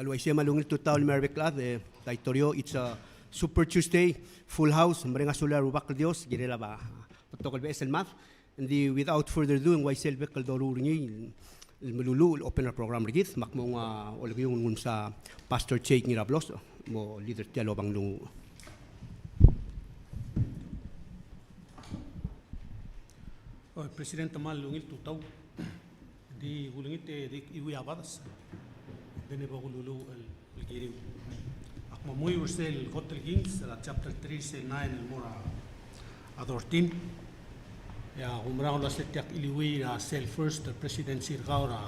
Dalwaisya malungil tutaw ni Merbeklad, Taitorio, it's a Super Tuesday, full house, Marenga Solar Rubak Dios, Girela ba, Patokal Besel Math, and without further ado, ang Waisel Bekal Doruringi, Melulu, open our program rigid, Makmong Olagyung sa Pastor Cheik ni Rablos, mo leader Tialo Bang Lungu. Presidente Mal lungil tutaw di gulungit di iwi abadas dene bagululu el giriu akma muy ursel hotel kings la chapter 3 sel 9 el mora adortin ya umra la setiak iliwi la sel first president sir gaura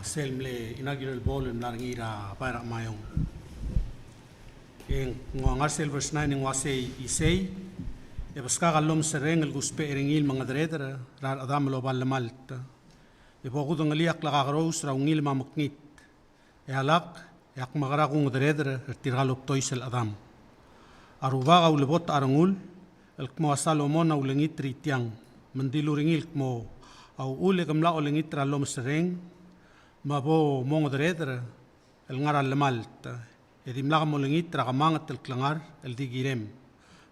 sel mle inaugural ball en largira para mayong en ngar sel verse 9 en wasei isei e baska galom sereng el guspe erengil mga dredra rar adam lo bal malta e bogu ngaliak la gros ra ungil mamaknit e alak yak magara kung dredra tirgalop toisel adam aruba gaul bot arangul el kmo salomon au lengit ritiang mendilu ringil kmo au ule kamla olengit ra lom sereng mabo mong dredra el ngara le malta e dimla mo lengit ra kamangat el klangar el digirem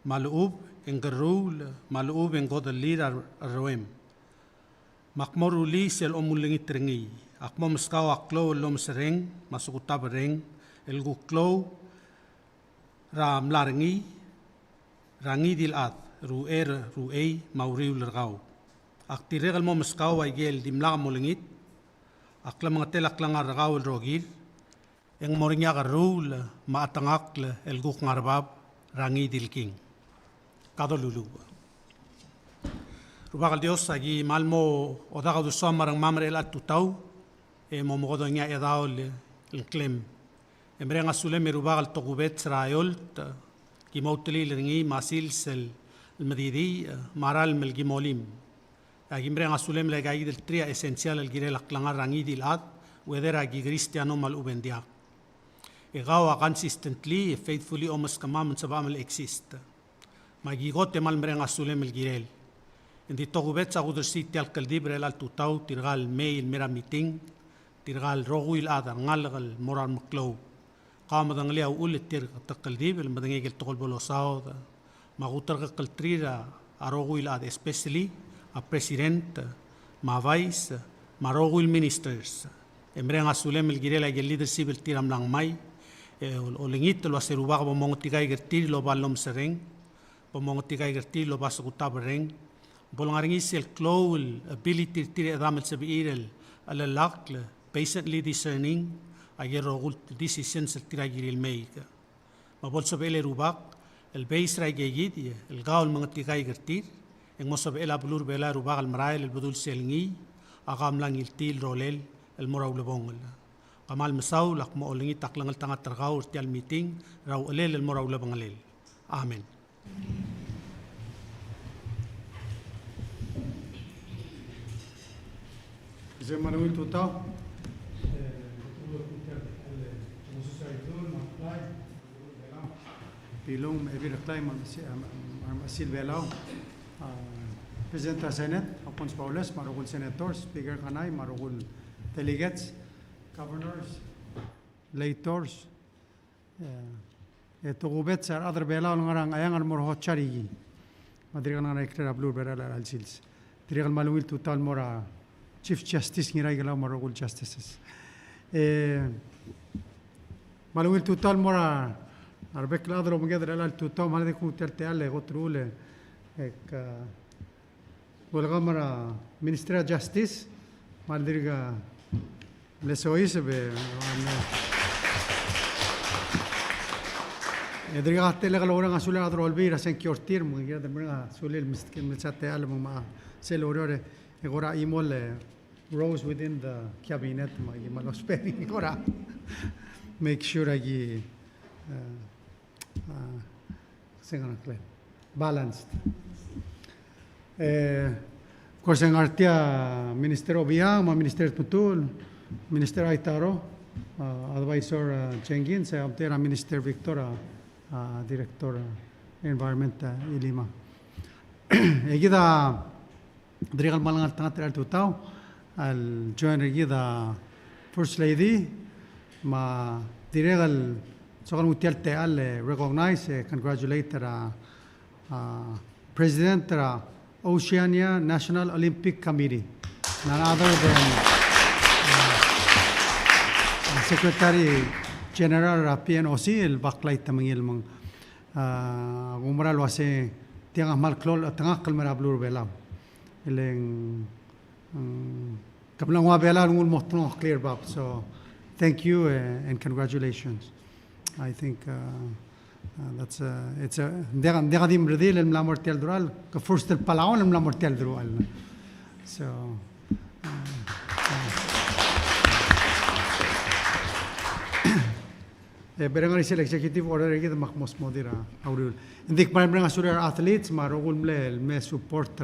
malub en gerul malub en god lira roem makmoru li sel omulingit rengi akmom skaw aklo lom sereng masukuta bereng el guklo ram larengi rangi dilat ruei mauriu lergau aktire gal mom skaw ay gel dimla molingit akla mga telak lang argau el rogir en moringa garul maatangakle el guk ngarbab rangi dilking Kadolulu. Rubagal Dios agi malmo odaga du somarang mamre la tutau e momogodo nya edao el klem. Emrenga sulem rubagal togubet srayol ki mautli lengi masil sel el medidi maral mel gimolim. Agi emrenga sulem le gai del tria esencial el girel aklangar rangi dilad wedera agi cristiano mal ubendia. E gawa consistently faithfully almost commandment sabamel exist. Magigote mal merenga sulem el girel. Indi togubet sa gudur siti al kaldibre al tutau tirgal mail mera meeting tirgal roguil adar ngalgal moral maklo. Qama danglia ul tir takaldib el madangel togol bolosao magutar kaltrira aroguil ad especially a president ma vice ma roguil ministers. Emrenga sulem el girel ay leadership el tiram lang mai o lingit lo aseruba mo mongotigay gertir lo balom sereng pemongotikai gerti lo baso kutabereng bolongaringis el clow ability tire adamel sabirel ala lakle patiently discerning ayero gult decisions el tira giril meika mabol sabele rubak el base rai geyid el gaul mangotikai gerti en mosab el ablur bela rubak al marail el budul selngi agam lang il til rolel el moraw lebongel kamal masaw lak mo olingi taklang el tangat tergaw tial meeting raw elel el moraw lebongelel amen. زي ما نقول توتاو بيلوم ابي رقلاي مرسيل بيلاو presidenta senate apons paules marugul senators speaker kanay marugul delegates governors leitors togubet sar other bela ngarang ayang mor hotchari madrigan na ektra blue bela al sils trigal malungil total mora chief justice ngiray gala marugul justices malungil total mora arbek ladro mgedra al total malde ku terteale gotrule ek bolgamara ministry of justice maldriga lesois be Edriga tele kalau orang asulnya atau albir asen kiortir mungkin ada mereka sulil miskin mensate alam ma sel orore agora imol rose within the cabinet ma imol spending agora make sure agi sengan clear balanced kursen artia ministero biang ma minister tutul minister aitaro advisor Jenkins abtera minister Victoria Director Environment Ilima. Egida Drigal Malangat Tangatel Tutau, Al Join Egida First Lady, ma diregal sokan utial te al recognize congratulate President Oceania National Olympic Committee, none other than Secretary General PNOC el baklay tamangil mang gumral wase tiang amal klol tengah kalmera blur belau eleng kablang wa bela ngul mohton clear bab. So thank you and congratulations. I think that's it's a dega dim redil el mlamortel dural ka first el Palau el mlamortel dural. So berang isel executive order lagi mak mos modira aurul indik berang asura athletes marogul me support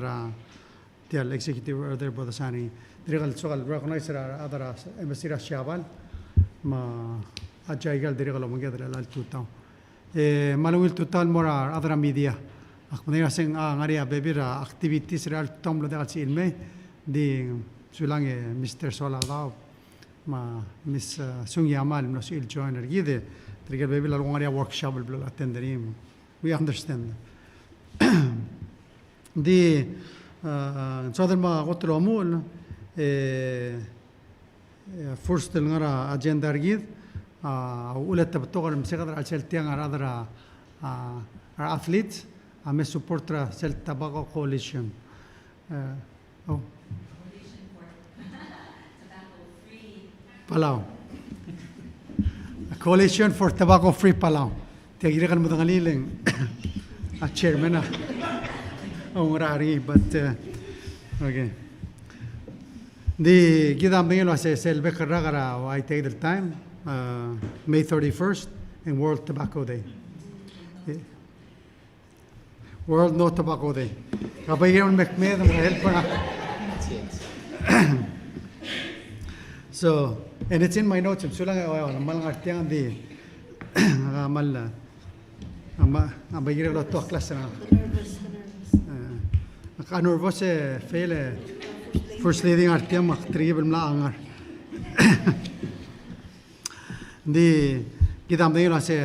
tial executive order bodasani dirigal sogal recognize adara embassy shabal ma ajaigal dirigal mongedra al tutau malawil tutal mora adara media akmena sing ngaria bebira activities real tomlo dagal si ilme di sulange Mr. Soladao ma Miss Sungyamal no sil joiner gide trigal baby la ngaria workshop bla attenderim. We understand. Di southern ma gotro amul first ngara agenda gid ulet tabtogal msegadar al tiang aradra our athletes ame supportra sel tobacco coalition Palau. A coalition for tobacco-free Palau. Tiagiri kan mudang aliling a chairman rari, but okay. The gidam bingelo se sel bekaragara I take the time May 31st and World Tobacco Day. World No Tobacco Day. Kabayan mekmed ang help na. So, and it's in my notes. I'm sulang malang artiang di mal ambagire lo to class na. Nervous fail first leading artiang maktribel mla angar. Di kita ambil se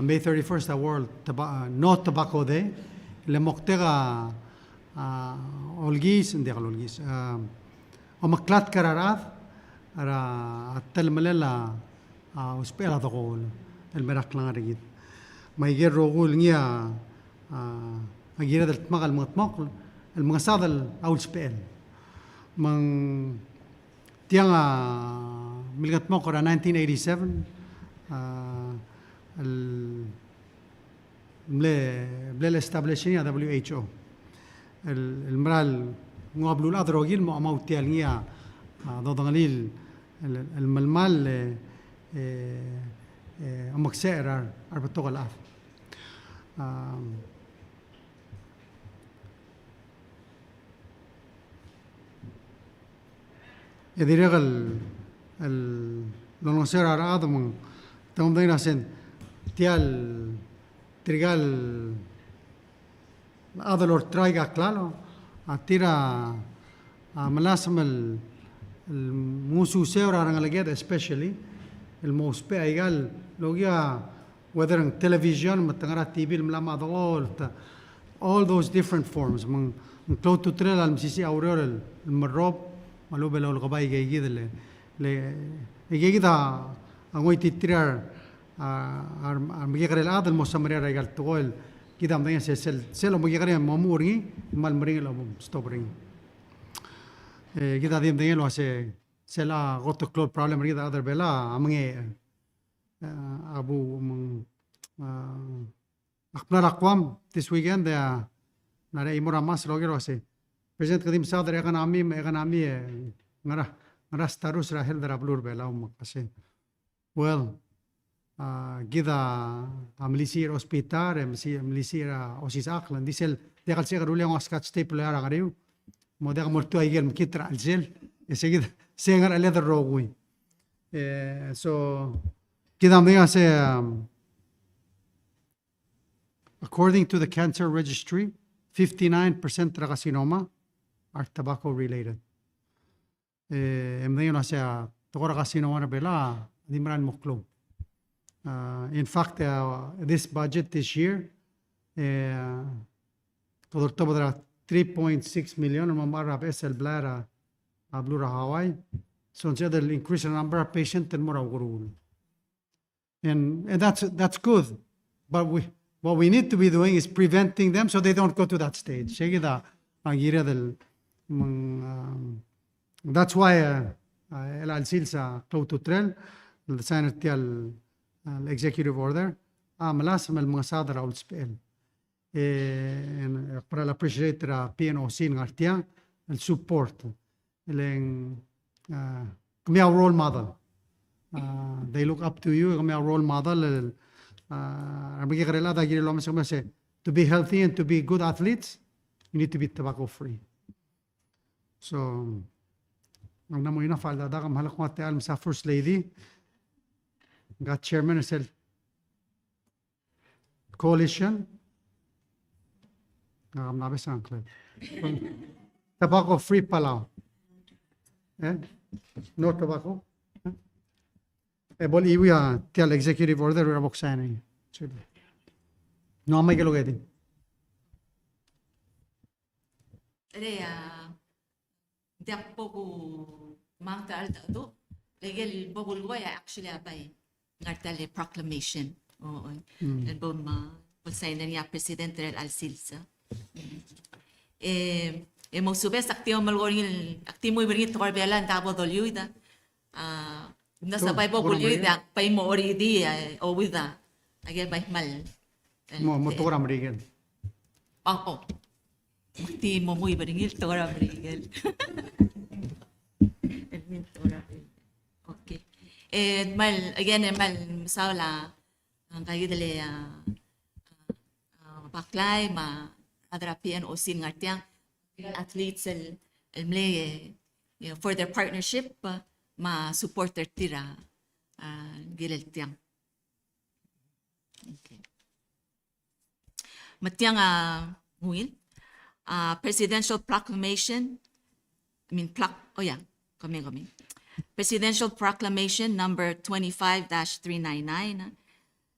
May 31st the World No Tobacco Day. Le moktega olgis ndi olgis. O maklat kararat ara التلملة وسبيلا تقول المرق لانغريد ما يجي الرجول نيا أجي هذا المغل مطمق المقصاد الأول سبيل من تيانا ملقت مقرة 1987 بلا establishing WHO المرال مقابلو الأدروجيل ما تيالنيا ضد غليل الملمال أمك سائر أربطوغ الأف إذا رجل النصير على آدم تم دينا سن تيال ترجال هذا لور ترايجا كلالو أتيرا ملاسم الموسو سيورا رانغلاجيد especially الموسبي ايغال لوجيا whether in television متغرا تي في الملما all those different forms من كلو تطرل المسيسي اوريول المروب مالو بلا الغباي جيد اللي يجي أقول تطرر مجيغر الآد المسمرية رجال تقول كده مدين سل مجيغر ماموري مال مرينغ لو ستوبرينغ kita dim dengan lo se sela goto club problem kita other bela amange abu akna rakwam this weekend ya nare imora mas loge lo se present kadim sadar egan ami ngara starus rahel dara blur bela kase well kita amlisir hospital amlisir osis aklan disel degal se garule ang askat staple ara gariu مودع مرتو أيجل مكتر الجل يسجد سينغر على هذا الروغوي so كده عمليا سي according to the cancer registry 59% carcinoma are tobacco related عمليا سي تقول carcinoma بلا di maran muklo. In fact, this budget this year, todor 3.6 million mamara SL Blara Blura Hawaii. So instead of increase the number of patients and more gurul. And that's good. But what we need to be doing is preventing them so they don't go to that stage. That's why el alsil sa close to trail the sign executive order malas mal mga sadra ul spell para appreciate la PNOC ngartia el support el kami our role model. They look up to you kami our role model to be healthy and to be good athletes you need to be tobacco free. So ang namoy na falda da kam halak mate al sa first lady got chairman sel coalition ngam na besang tobacco free Palau. No tobacco. Bol iwi tial executive order ra boksana. No may galogedi. Diak pogo mangta alta do legel bogul goya actually abay ngartale proclamation oo and bom pulsay na niya presidente del alsilsa mo subes aktimo malgorin aktimo ibringit to karbelan tabo dolyuida nasa bay bogul yuida pay mo oridi o wida agay bay mal Mo to ram rigel. oh Ti mo muy beringil tora beringil. Okay. Mal again mal saula ang kayo dali baklay ma adrapian o sin ngartiang athletes el mle for their partnership ma supporter tira gilel tiang. Okay. Matiang huil presidential proclamation, Presidential Proclamation number 25-399,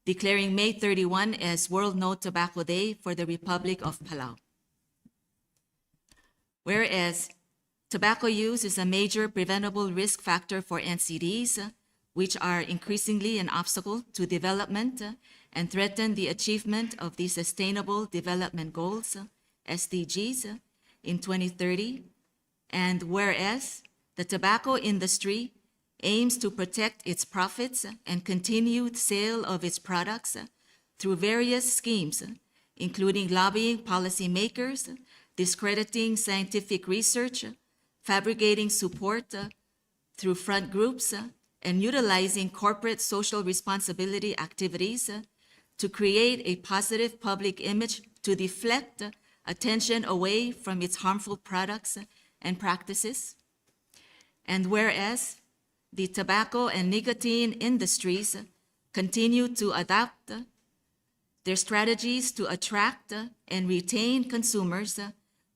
declaring May 31 as World No Tobacco Day for the Republic of Palau. Whereas tobacco use is a major preventable risk factor for NCDs, which are increasingly an obstacle to development and threaten the achievement of the Sustainable Development Goals, SDGs, in 2030, and whereas the tobacco industry aims to protect its profits and continued sale of its products through various schemes, including lobbying policymakers, discrediting scientific research, fabricating support through front groups, and utilizing corporate social responsibility activities to create a positive public image to deflect attention away from its harmful products and practices. And whereas the tobacco and nicotine industries continue to adapt their strategies to attract and retain consumers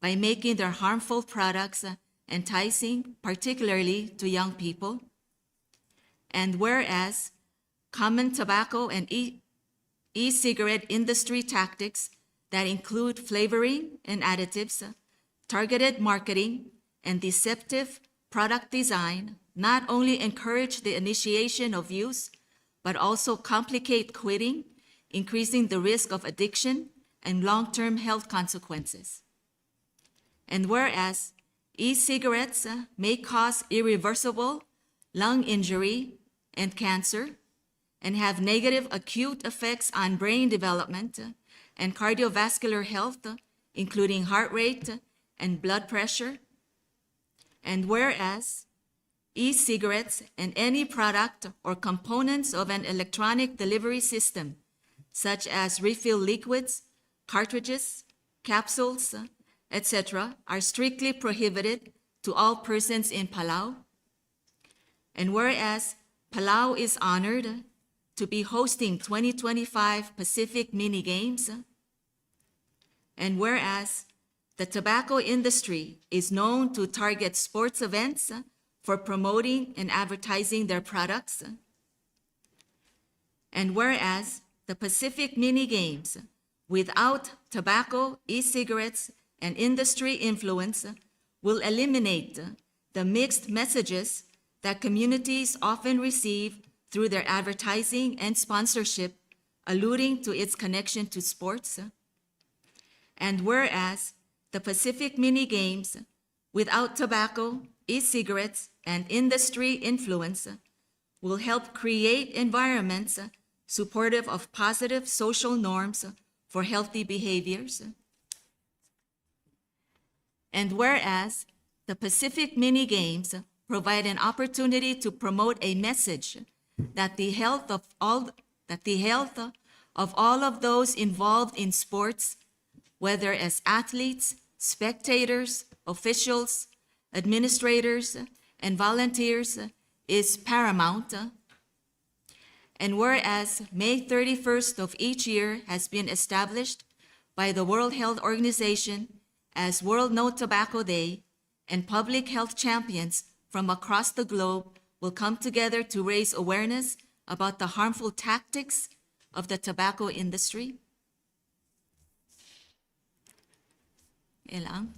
by making their harmful products enticing, particularly to young people. And whereas common tobacco and e-cigarette industry tactics that include flavoring and additives, targeted marketing, and deceptive product design not only encourage the initiation of use, but also complicate quitting, increasing the risk of addiction and long-term health consequences. And whereas e-cigarettes may cause irreversible lung injury and cancer, and have negative acute effects on brain development and cardiovascular health, including heart rate and blood pressure. And whereas e-cigarettes and any product or components of an electronic delivery system, such as refill liquids, cartridges, capsules, etc., are strictly prohibited to all persons in Palau. And whereas Palau is honored to be hosting 2025 Pacific Mini Games, and whereas the tobacco industry is known to target sports events for promoting and advertising their products, And whereas the Pacific Mini Games, without tobacco, e-cigarettes, and industry influence, will eliminate the mixed messages that communities often receive through their advertising and sponsorship, alluding to its connection to sports. And whereas the Pacific Mini Games, without tobacco, e-cigarettes, and industry influence, will help create environments supportive of positive social norms for healthy behaviors. And whereas the Pacific Mini Games provide an opportunity to promote a message that the health of all of those involved in sports, whether as athletes, spectators, officials, administrators, and volunteers, is paramount. And whereas May 31st of each year has been established by the World Health Organization as World No Tobacco Day, and public health champions from across the globe will come together to raise awareness about the harmful tactics of the tobacco industry. Elang.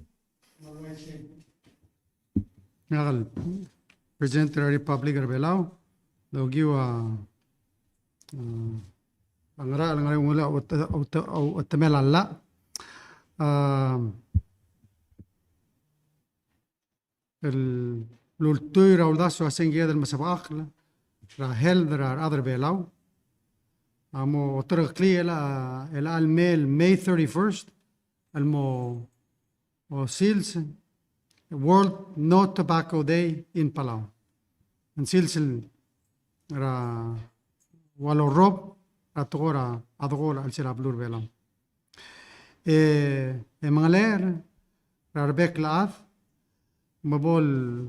Nagal President of the Republic of Palau, Dogiwa Angara Angara Utamela الطيرة والداسو أسنجي هذا المسابقة را هيل را أدر بيلاو أمو طرق لي إلى الميل May 31st المو سيلز World No Tobacco Day in Palau نسيلس را والو روب را تغورا أدغورا السيرا بلور بيلاو مغلير را ربك لأث مبول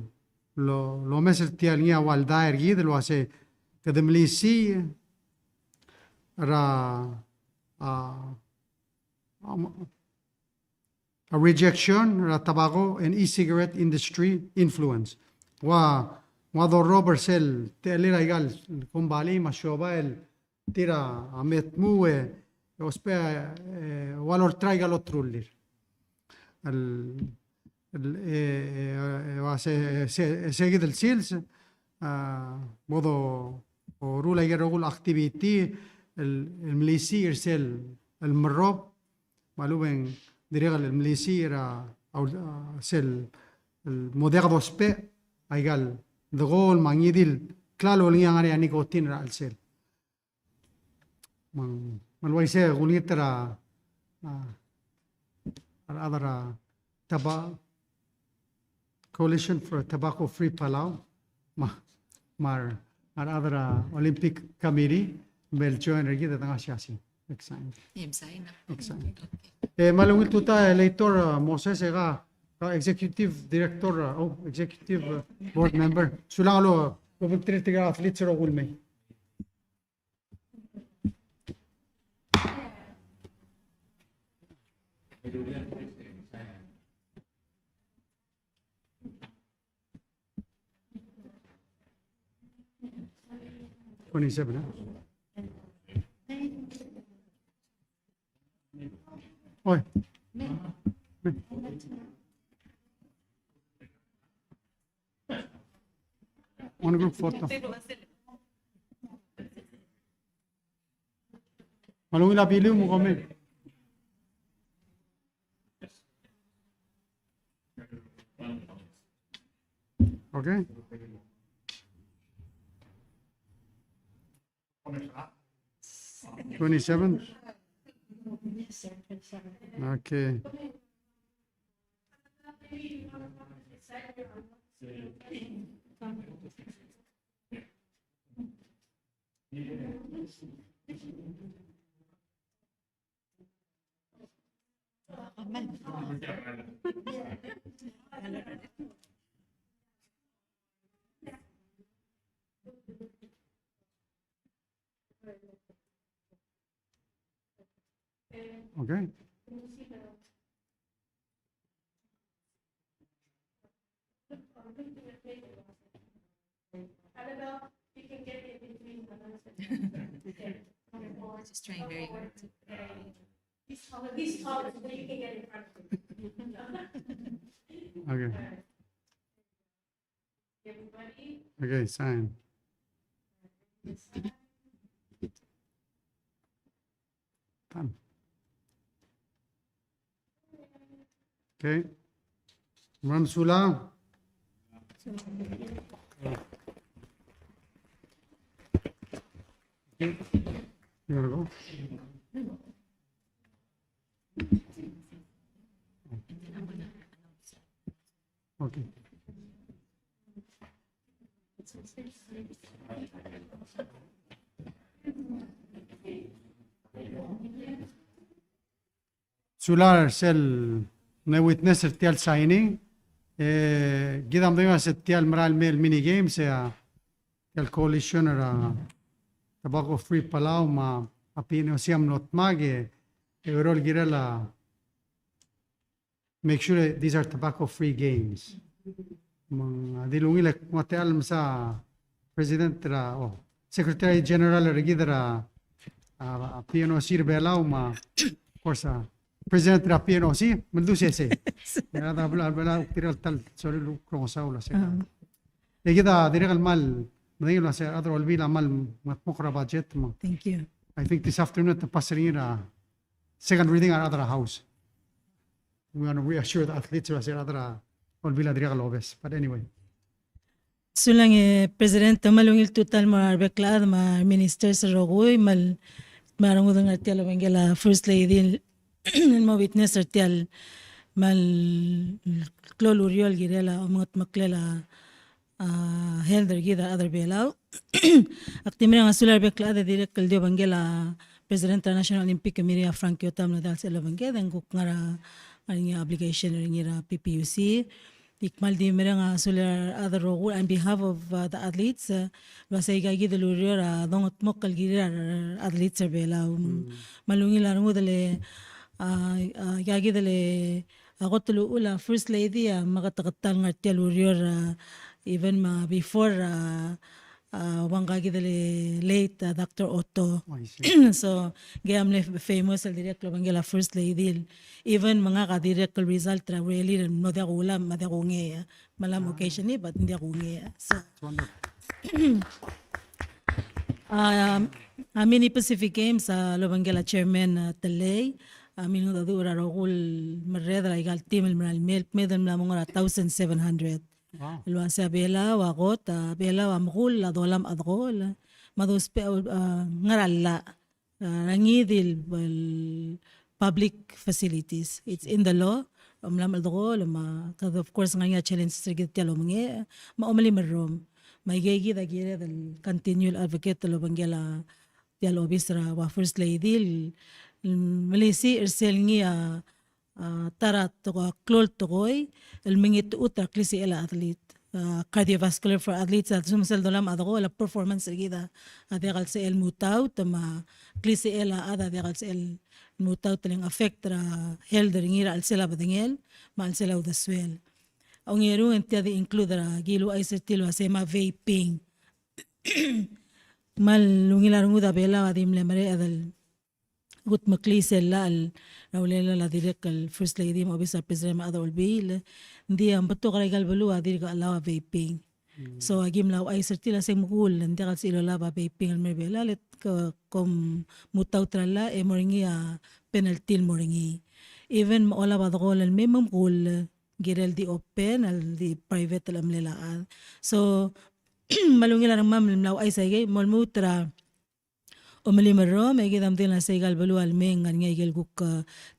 لو مثل تيالنيا والداير جيد لو هسه كدمليسي را a rejection را tobacco and e-cigarette industry influence وهذا الروبر سيل تقليرا يقال كومبالي ما شوبايل تيرا عمتموه وسبا والور ترايقا لو ترولير seguid el SILS, modo rula يقول activity المليسي يرسل المروب معلومين دريغ المليسي أو سل المودير دوسبي أيقال دغول ما يديل كلالو اللي يعني نيكوتين را السل من الويسة غنيت را الأذر تبا Coalition for Tobacco Free Palau, our other Olympic Committee, will join the Nashasi. Excellent. Excellent. Malungil tuta elector Moses Ega, Executive Director, Executive Board Member. Sulalo, Ubuntriga athletes or Ulme. '27. Oi. One group photo. Malungin na pili mo comment. Okay. '27. Okay. Okay. Just trying very hard. He's tall, so you can get in front of him. Okay. Everybody, Okay, sign. Done. Okay. Ma'am Sula. Okay. You wanna go? Okay. Solar cell na witness tial signing gidam dinga se tial mral mail mini games tial coalition ra tobacco free Palau ma apino siam not mage eurol girela make sure these are tobacco free games mang dilungile matial sa president ra secretary general ra gidra apino sir belau ma of course president ra PNOC mendu sese ya da bla tiral tal solo lu krosaula se e gida direct mal medilo se adro olvila mal mokra budget ma Thank you. I think this afternoon the passing second reading at other house we want to reassure the athletes wa se adra olvila direct lobes but anyway Sulang President malungil total mar beklad ma minister sa rogoy mal marang udang artial wengela first lady mo witness artial mal kloluriol girela umat maklela helder gida other belau aktimira nga sular beklad direct kaldio wengela President National Olympic Committee Frankie Otam na dal sa wengela nguk ngara ang obligation ngira PPUC ikmal di merang sular other role on behalf of the athletes wasay gagi de lurir dongot mokal girar athletes bela malungi larungo dele gagi dele agotlu ula first lady makatakatal ngartia lurir even ma before wangagi dele late Dr. Otto so gayam le famous al direct bangela first lady even mga ka direct result ra really no da ulam ma da nge malam occasion ni but hindi ako nge so amini Pacific Games lobangela chairman Talay amino da dura rogul marredra igal team el medal la mongora 1700 wow Luan sa bela wagot bela amgul la dolam adgol madus pe ngaralla rangidil public facilities it's in the law lam adgol ma of course nga challenge strigit telo mange ma omali marom may gegi da gire del continual advocate lo bangela telo bisra wa first lady malisi irsel ngia tarat to klol toy el mingit uta klisi ela athlete cardiovascular for athletes at sumusel dolam adago la performance gida adegal sa el mutaw tama klisi ela ada adegal sa el mutaw teling affect ra health ngira al sela badingel ma al sela udaswel ang ngiru enti adi include ra gilu ay sertilo asema vaping mal lungilarungu da bela adim le mare adal gut maklisel la al rawlela la direct al first lady mo bisa president ma adol bil ndi am bato kay galbalu adir ka alawa vaping so agim law ay sertila sa mugul ndi ka silo la vaping al merbela let kom mutaw trala e moringi penalty moringi even mo ola badgol al memam gul girel di open al di private al amlelaan so malungi lang mam law ay say molmutra o malimaro may gidam din na sa igal balu almeng nga igel guk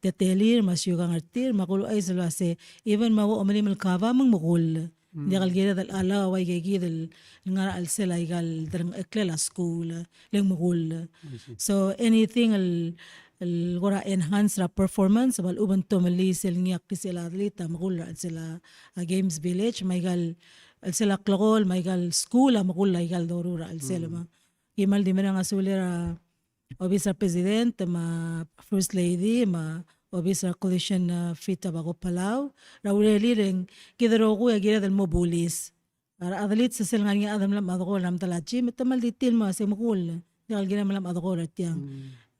tetelir masyugang artir makulo ay sala se even mawo o malimal kava mang mukul di kal gira dal ala way gigi dal nga al sela igal drang eklela school leng mukul so anything al gora enhance ra performance wal uban to mali sel ngiak sila atleta makul al sila games village may gal al sila klogol may gal school makul igal dorura al sela ma Imal di merang asulera obisa president ma first lady ma obisa coalition fita bago Palau rauleli ring kidero ko gira del mobulis para athlete sa silngan nga adam lam adgo lam talachi metamal ditil ma se mukul Yakal gina malam adokorat yang.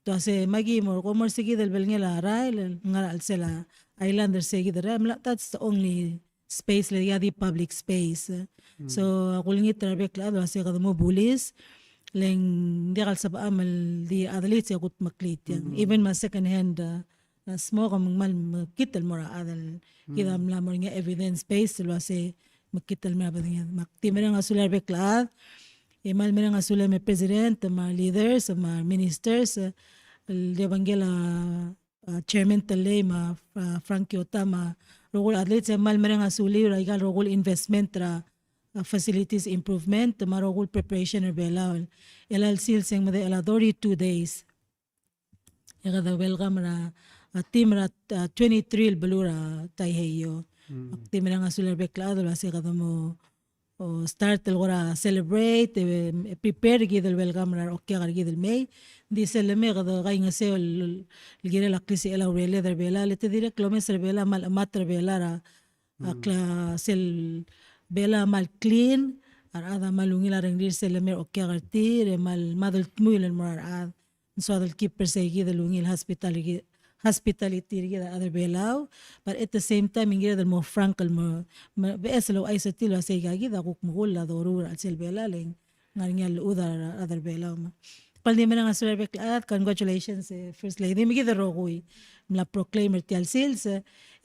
To ase magi mo komor sige del belngela rail ngara alsela Islander sige del that's the only space le yadi public space. So akulingit trabek lado ase kada mo bulis leng digal sa amal di adalit sa kut maklit yang. Even ma second hand smoke ang mal makital mo ra adal kita mlamor nga evidence based lo ase makital mo ba nga maktimera nga sular beklad. Imal merang asula may president, mga leaders, mga ministers, el Evangela chairman tale, mga Frank Yota, mga rogol athletes, imal merang asuli, raigal rogol investment tra facilities improvement, mga rogol preparation bela, elal sils yung mga ela 32 days. Yaga da welcome ra team ra 23 balura tayheyo. Team merang asula beklado, kasi kada mo o start el gora celebrate prepare gidel welcome rar okya gar gidel may di seleme gada gai ngase el gire la klisi ela urele der bela lete dire kilometer bela mal matre bela ra akla sel bela mal clean ar ada malungi la rengir seleme okya gar tir mal madel tmuil el morar ad so adel keeper se gidel ungil hospitality gida other belau but at the same time ingira del mo frankal mo beeslo ay sa tilo say gagi da kuk mugul la dorura at sil belaleng ngal udar other belau ma paldi man nga sulay at congratulations first lady mi gida rogoy mla proclaimer ti al sils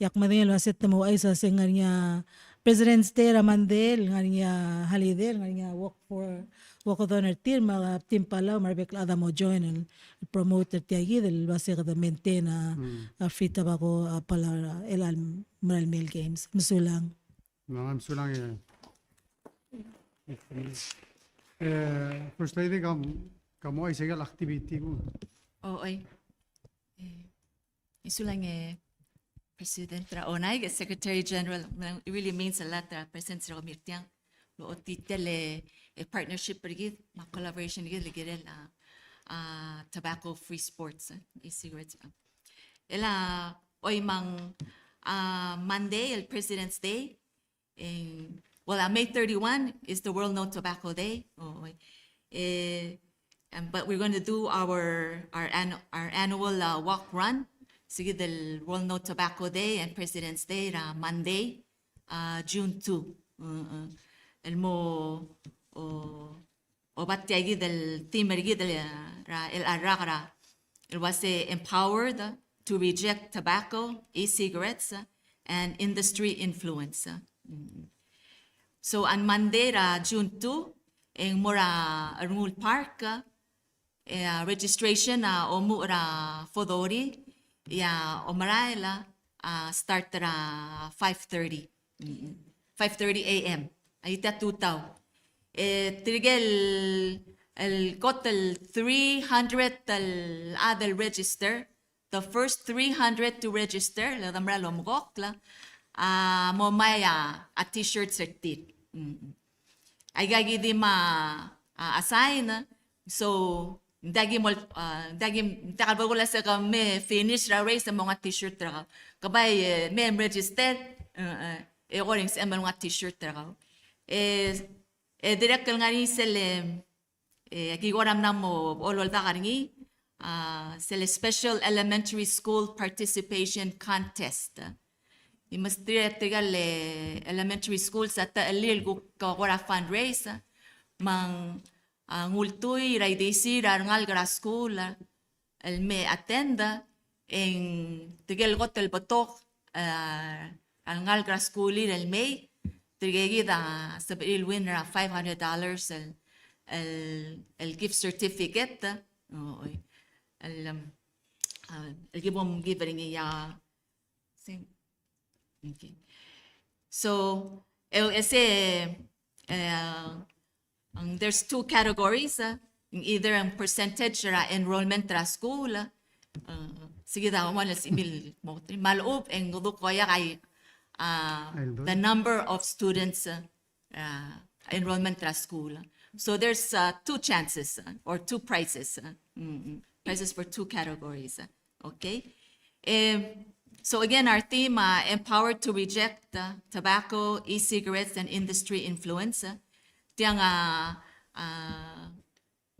yak madin lo aset mo ay sa nga President's Day ramandel nga holiday nga walk of honor team mga team Palau marbek ada mo join el promoter ti agi del base kada maintain free tobacco pala el Maral Mail Games musulang Sulang First Lady kamu ay sigal activity mo. Oy. Isulang President Raonay, Secretary General, it really means a lot, President Ramirtiang. Lo titele a partnership pergi, ma collaboration pergi ligirel tobacco free sports, e-cigarettes. Ela oy mang Monday, el President's Day. May 31 is the World No Tobacco Day. But we're going to do our annual walk run. Sige del World No Tobacco Day and President's Day Monday, June 2. El mo o batiagi del teamergi del el arragara. It was empowered to reject tobacco, e-cigarettes, and industry influence. So on Monday, June 2, in Mora Armul Park, registration omu fodori. Yeah, Omaraila start at 5:30 a.m. Ayita tutaw. Tirigel el got el 300 el adel register. The first 300 to register la damra lomgok la mo maya a t-shirt certit. Ay gagi di ma assign so dagi takal ko sa kami finish ra race sa mga t-shirt ra kabay may register according sa mga t-shirt ra direct nga ni sel gigoram na mo olol da karingi sel special elementary school participation contest must direct elementary school sa ta lil ko ra fundraise mang ngultuy raidesi rangal gra school el me attenda en tigel gotel botok rangal gra school el me tigegi da sabil winner $500 el gift certificate el gibom giving ya okay so ese there's two categories, either a percentage or enrollment ra school. Sige daw mo las email mo. Maloob ang gusto ko kay the number of students enrollment ra school. So there's two chances or two prizes. Prizes for two categories. Okay. So again, our theme, empowered to reject tobacco, e-cigarettes, and industry influence. Tiyang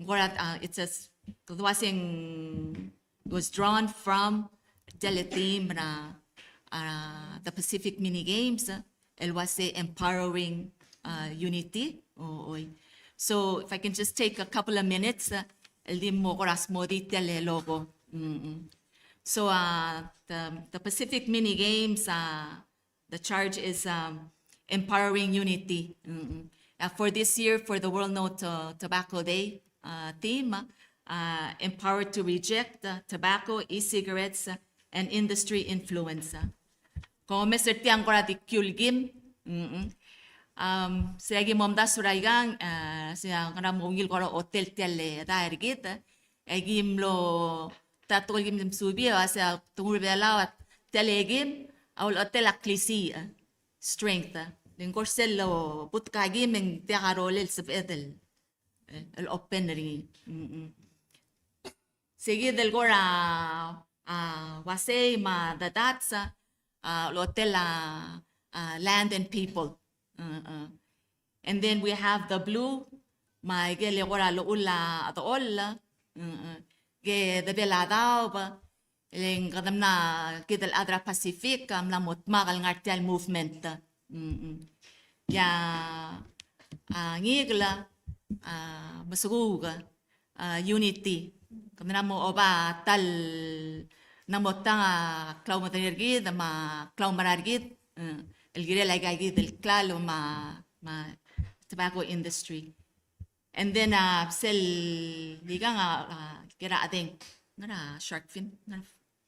It says, was drawn from teleteam na the Pacific Mini Games. El was empowering unity. So if I can just take a couple of minutes, el di mo koras mo di tele logo. So the Pacific Mini Games, the charge is empowering unity. For this year, for the World No Tobacco Day theme, empowered to reject tobacco, e-cigarettes, and industry influence. Kung Mr. Tiang kora di kyulgim, Siyagi momda suraigang, siya kara mongil kora hotel tele daergit, egim lo tatol gim subi, siya tungur belawat telegim, awal hotel aklisi, strength. Din korsel lo putkagim ng tiakarolel sa edel, el openry. Sige del kora wasay ma dadatsa, lo hotel land and people. And then we have the blue, my gele ora lo ula the olla, ge the bela daw ling kadam na kidal adra Pacific la mutmagal ngartial movement. Ya ngigla masuga unity. Kamera mo oba tal namotanga klaw matanirgid ma klaw marargid. El girela gagid el clalo ma tobacco industry. And then sel liga nga kira adeng ngara shark fin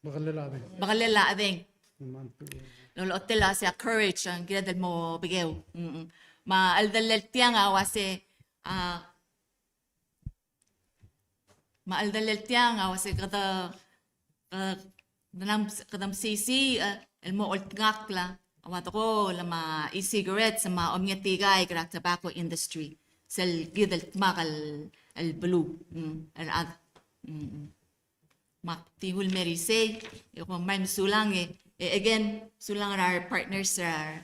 bakalela adeng lolo hotel sa courage ang gira del mo bigew ma al del tiang wase ma al del tiang wase kada kadam sisi el mo olt ngakla awat ko lama e-cigarettes ma omyatigay krak tobacco industry sel gidel makal al blue al ad mak tihul merisay ko may sulang again sulang our partners are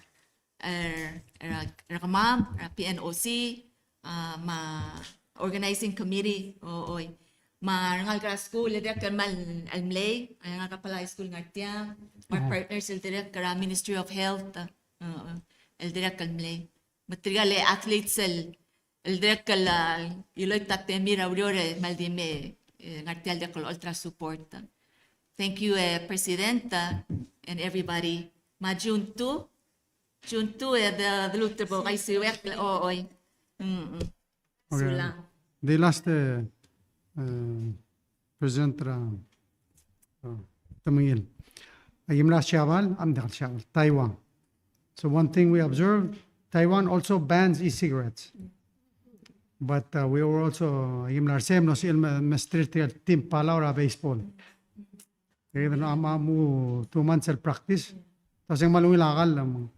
rakamam PNOC ma organizing committee ma ngal ka school direct mal almlay ay nga kapala school ngartia our partners el direct kara Ministry of Health el direct almlay material athletes el direct kala iloy tatte mira aurore maldime ngartia el direct ultra support. Thank you President and everybody. Ma June 2 the lutter bo kay siwek sula The last President Tamil. Ayimla Shaval, Amdal Shaval, Taiwan. So one thing we observed, Taiwan also bans e-cigarettes. But we were also, Ayimla Sem no sil mestritrial team Palau baseball. Kaya na amamu 2 months of practice. Tapos yung malungi lakal lang.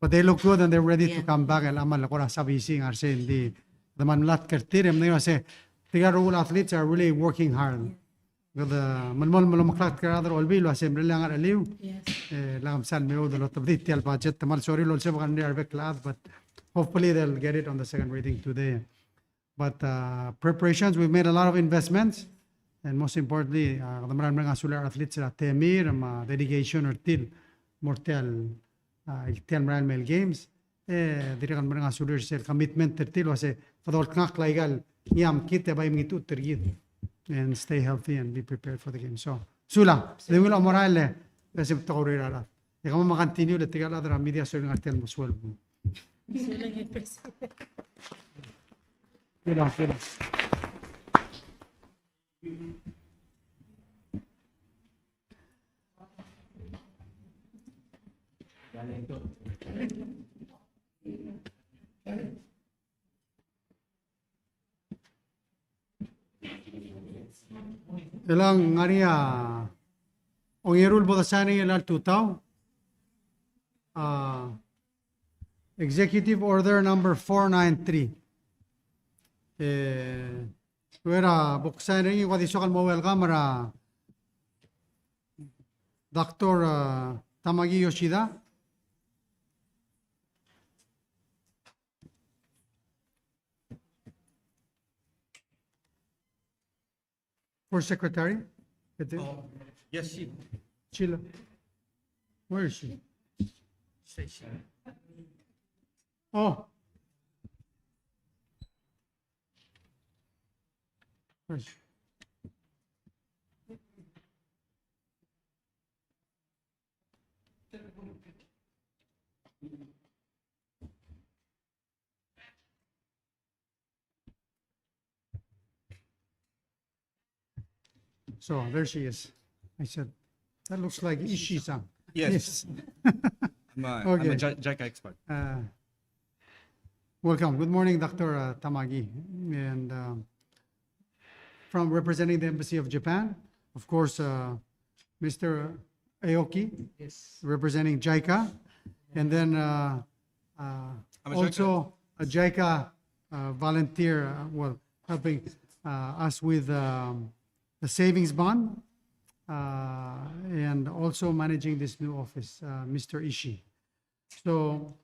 But they look good and they're ready to come back. And amal ko na sabising arse hindi. The man lat kertirem na yun kasi the role athletes are really working hard. The malmol maklat karadar olbil assembly lang aliw. Lang san mero the lot of detail budget. Mal sorry lol se bakan they class, but hopefully they'll get it on the second reading today. But preparations, we've made a lot of investments, and most importantly, the maraming mga sular athletes sila temir, dedication or til mortel til maraming games. Diri kan mga sular sila commitment til kasi fadol knak laigal yam kite bay mingit utergid and stay healthy and be prepared for the game. So sula de wala morale kasi tawrira. Ikaw ma-continue le tigal adra media sur ngartel mo swel. Sula. Ilang ngaria ongerul bodasani ilal tutaw Executive Order number 493 wera buksan rin yung wadisokal mo welcome Dr. Tamagi Yoshida. First secretary? Ito. Yes, she. Sheila. Where is she? Oh. Where is she? So there she is. I said, that looks like Ishii-san. Yes. I'm a Okay. JICA expert. Welcome. Good morning, Dr. Tamagi. And from representing the Embassy of Japan, of course, Mr. Aoki, representing JICA. And then also a JICA volunteer, helping us with the savings bond and also managing this new office, Mr. Ishii. So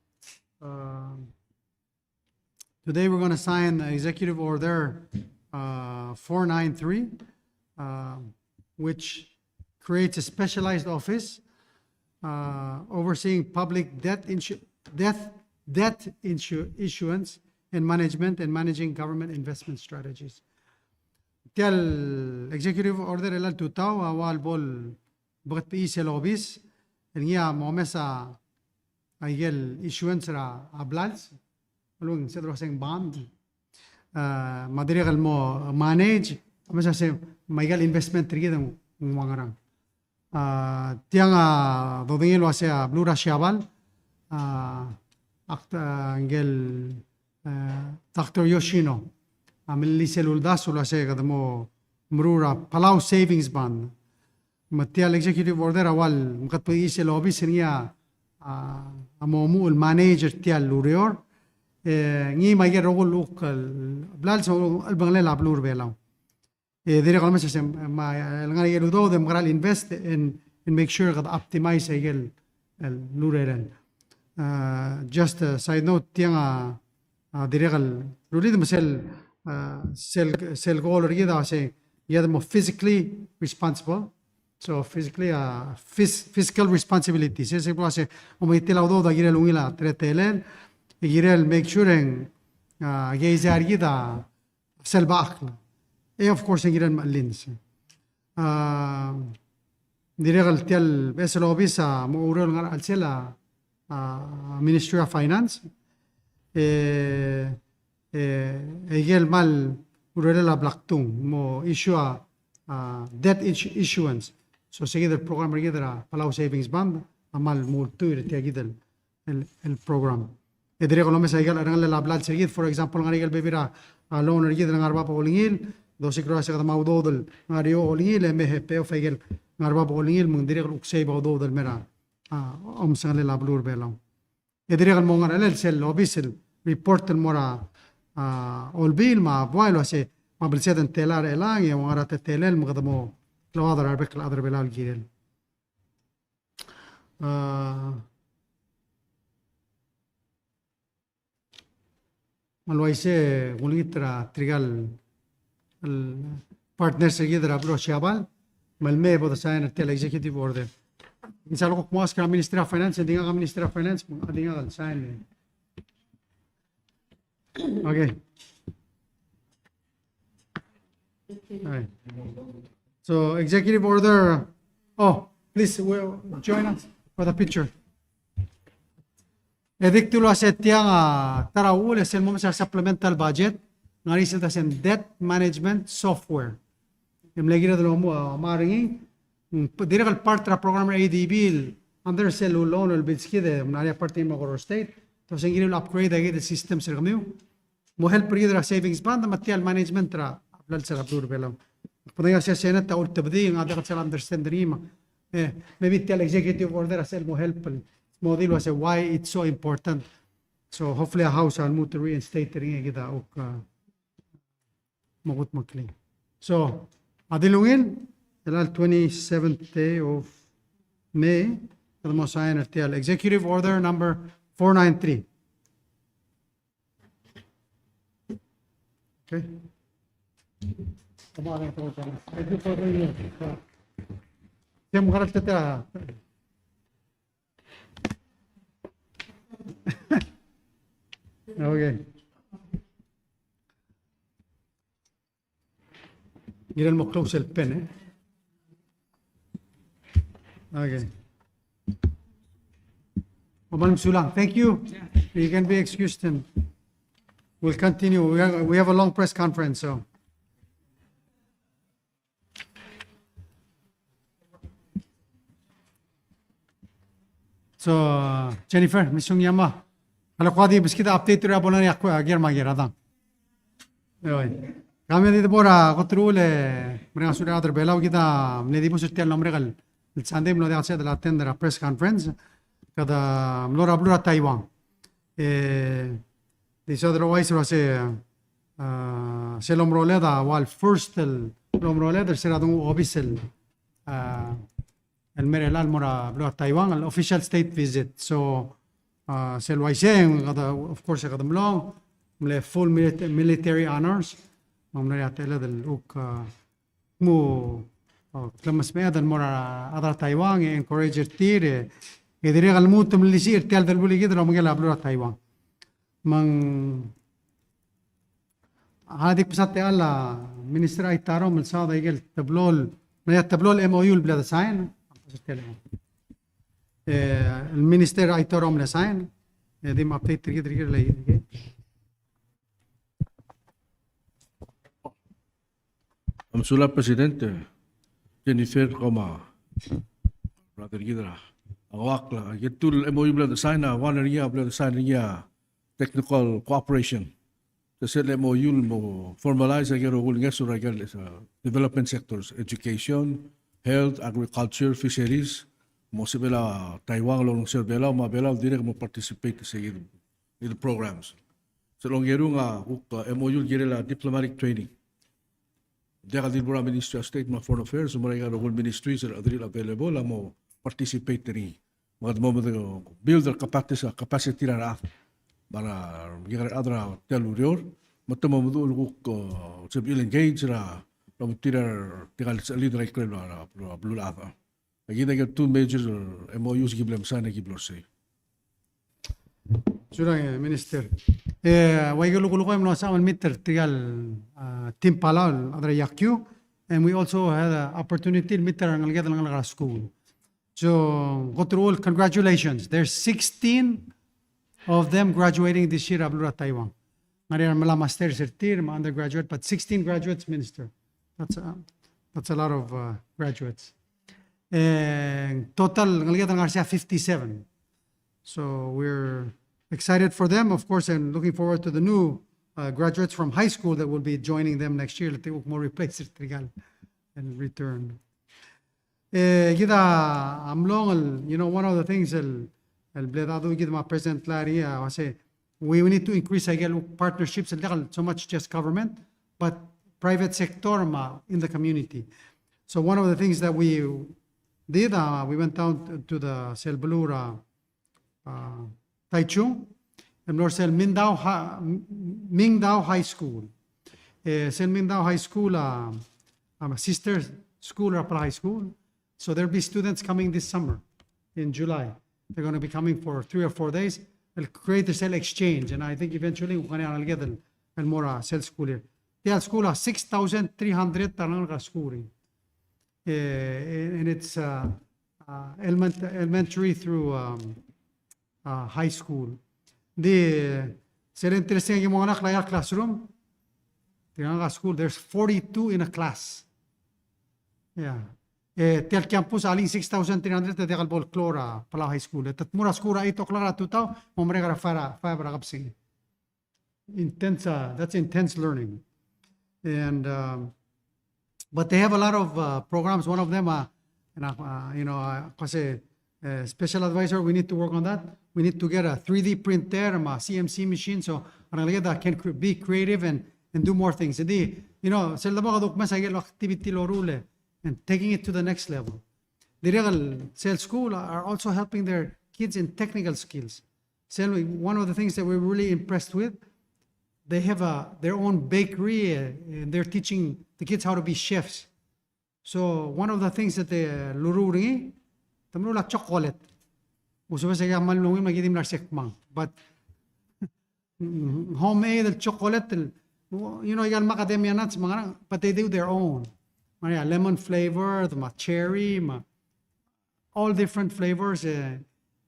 today we're going to sign Executive Order 493, which creates a specialized office overseeing public debt issuance and management and managing government investment strategies. Tial Executive Order elal tutaw awal bol bagat pi sel office niya momesa ayel issuance ra ablals alung sedro seng bond madirigal mo manage masa se maigal investment trigida mangarang tiang dodingil wase blura shabal akta angel Dr. Yoshino amil selul das ulo se kadamo mrura Palau savings bond matial executive order awal mkat pagi se lobby senia amomu el manager tial lurior ngi mager rogol lokal blal so al bangle la blur belaw dire kalma se ma ngani yelu do dem gral invest and make sure that optimize egel el lureren just a side note tiang dire kal ruli dem sel goal rida se yadmo physically responsible. So physically, fiscal responsibility. Se puede omitir la deuda girel ungila tretelen, girel make sure geizar gida selbakl. Of course girel malins. Diregal tial besel obisa mo urol ngal alsela Ministry of Finance. Egel mal urela blaktung mo issue debt issuance. So seguir el programa regular Palau Savings Bond amal multur tiagid el program. Edire kolome sa igal arang la blad seguir for example ngari igal bebira loan regular ngarba pa olingil dosi kro sa kadama udodel ngario olingil MHP of igal ngarba pa olingil mundire kol uksay ba udodel mera sangale la blur belaw. Edire kol mongar el sel official report el mora olbil ma boilo se mabilseden telar elang ya ngara telel mgadamo لو هذا العربك الأضرب إلى الجيل الويسة وليترا تريال البارتنر سيجدر أبرو شابال ملمي بود ساين التل executive order إنسان لو كماس كرا Ministry of Finance دينغا Ministry of Finance دينغا ساين okay. Alright. So executive order, please join us for the picture. Edictulo asetiang tarawul es el momento sa supplemental budget, ngari sila sen debt management software. Yung lagi na mo maringi, direct part tra program ADB under sel loan el bitski de ngari parte mo Goro State, to sen giri upgrade agi the system sir kamiu. Mo help ri savings band material management tra aplal sir aplur belam. Podría ser senata o tebdi nga dapat sila understand rima. Maybe tell executive order as mo help model was why it's so important. So hopefully a house al move to reinstate ring kita ok magut makli. So adilungin el 27th day of May the mo sign tell executive order number 493. Okay. Thank you for the Siyam karat kita. Okay. Giran mo close el pen, eh? Okay. Madam Sulang, thank you. You can be excused and we'll continue. We have a long press conference, so. So, Jennifer, Misung Yama. Kalau kau di kita update tu apa ni aku agar magi radang. Kami di tempora kotrule mereka sudah ada belau kita menjadi positif nomor kal. Sande melo dia ada attend a press conference kada melo rablu Taiwan. Di saudara wise rasa selom role da wal first selom role da será un official el merelal mora blo Taiwan al official state visit. So sel wise kada of course kada melo mle full military honors. Mamnari atela del uk mu klamas me adan mora adar Taiwan encourage tire e dire al mutum lisir tel del buli gidro mangela blo Taiwan mang hadik pesate alla minister ay taro mel sada igel tablol me tablol MOU bla sign el minister ay taro mel sign dim update gidro lay Amsula Presidente, Jennifer Koma, Brother Gidra, Awakla, Yetul MOU Blood Signa, one area Blood Signa, technical cooperation. The said MOU mo formalize again or will get development sectors, education, health, agriculture, fisheries, mo sibela Taiwan long sir bela ma bela direct mo participate sa in the programs. So long yeru nga MOU girela diplomatic training. Deka din pura Ministry of State, mga Foreign Affairs, mga whole ministries are available, lang mo participate rin. Mga mo build their capacity na para mga adra telurior, matama mo doon kung sabi engage na tirar tikal sa leader ay krem na blulata. Naging naging two major MOUs giblem sana giblor say. Surang Minister. Why go look at sa meter tigal Team Palau adra yakyu, and we also had an opportunity to meet ang alged lang school. So go through all congratulations. There's 16 of them graduating this year abroad Taiwan. Maria mala master certir, undergraduate, but 16 graduates, Minister. That's a lot of graduates. Total ang alged lang 57. So we're excited for them, of course, and looking forward to the new graduates from high school that will be joining them next year. Let me more replace it and return. Gida amlong, you know, one of the things el bledado gida ma President Larry say we need to increase again partnerships and so much just government, but private sector in the community. So one of the things that we did, we went down to the Selbelura Taichung, and Norsel Mingdao High School. Sel Mingdao High School, a sister school or high school. So there'll be students coming this summer in July. They're going to be coming for 3 or 4 days. They'll create a cell exchange, and I think eventually we're going to get el mora cell school here. The school 6,300 tanang school. And it's elementary through high school. The interesting yung mga anak classroom. The school, there's 42 in a class. Yeah. Tel campus aling 6,300 te dekalbol Clora Palau High School. Tat mura skura ito Clora tutaw momrega fara kapsing. Intense, that's intense learning. And but they have a lot of programs. One of them, you know, kasi special advisor, we need to work on that. We need to get a 3D printer, a CMC machine, so that can be creative and do more things. Hindi, you know, sila ba kaduk mas activity lorule and taking it to the next level. The real sales school are also helping their kids in technical skills. So one of the things that we're really impressed with, they have their own bakery, and they're teaching the kids how to be chefs. So one of the things that they lururi, tamrula chocolate. Uso sa yaman lungi magidim na sekmang. But homemade chocolate, you know, yan macadamia nuts, mga, but they do their own. Lemon flavor, cherry, all different flavors.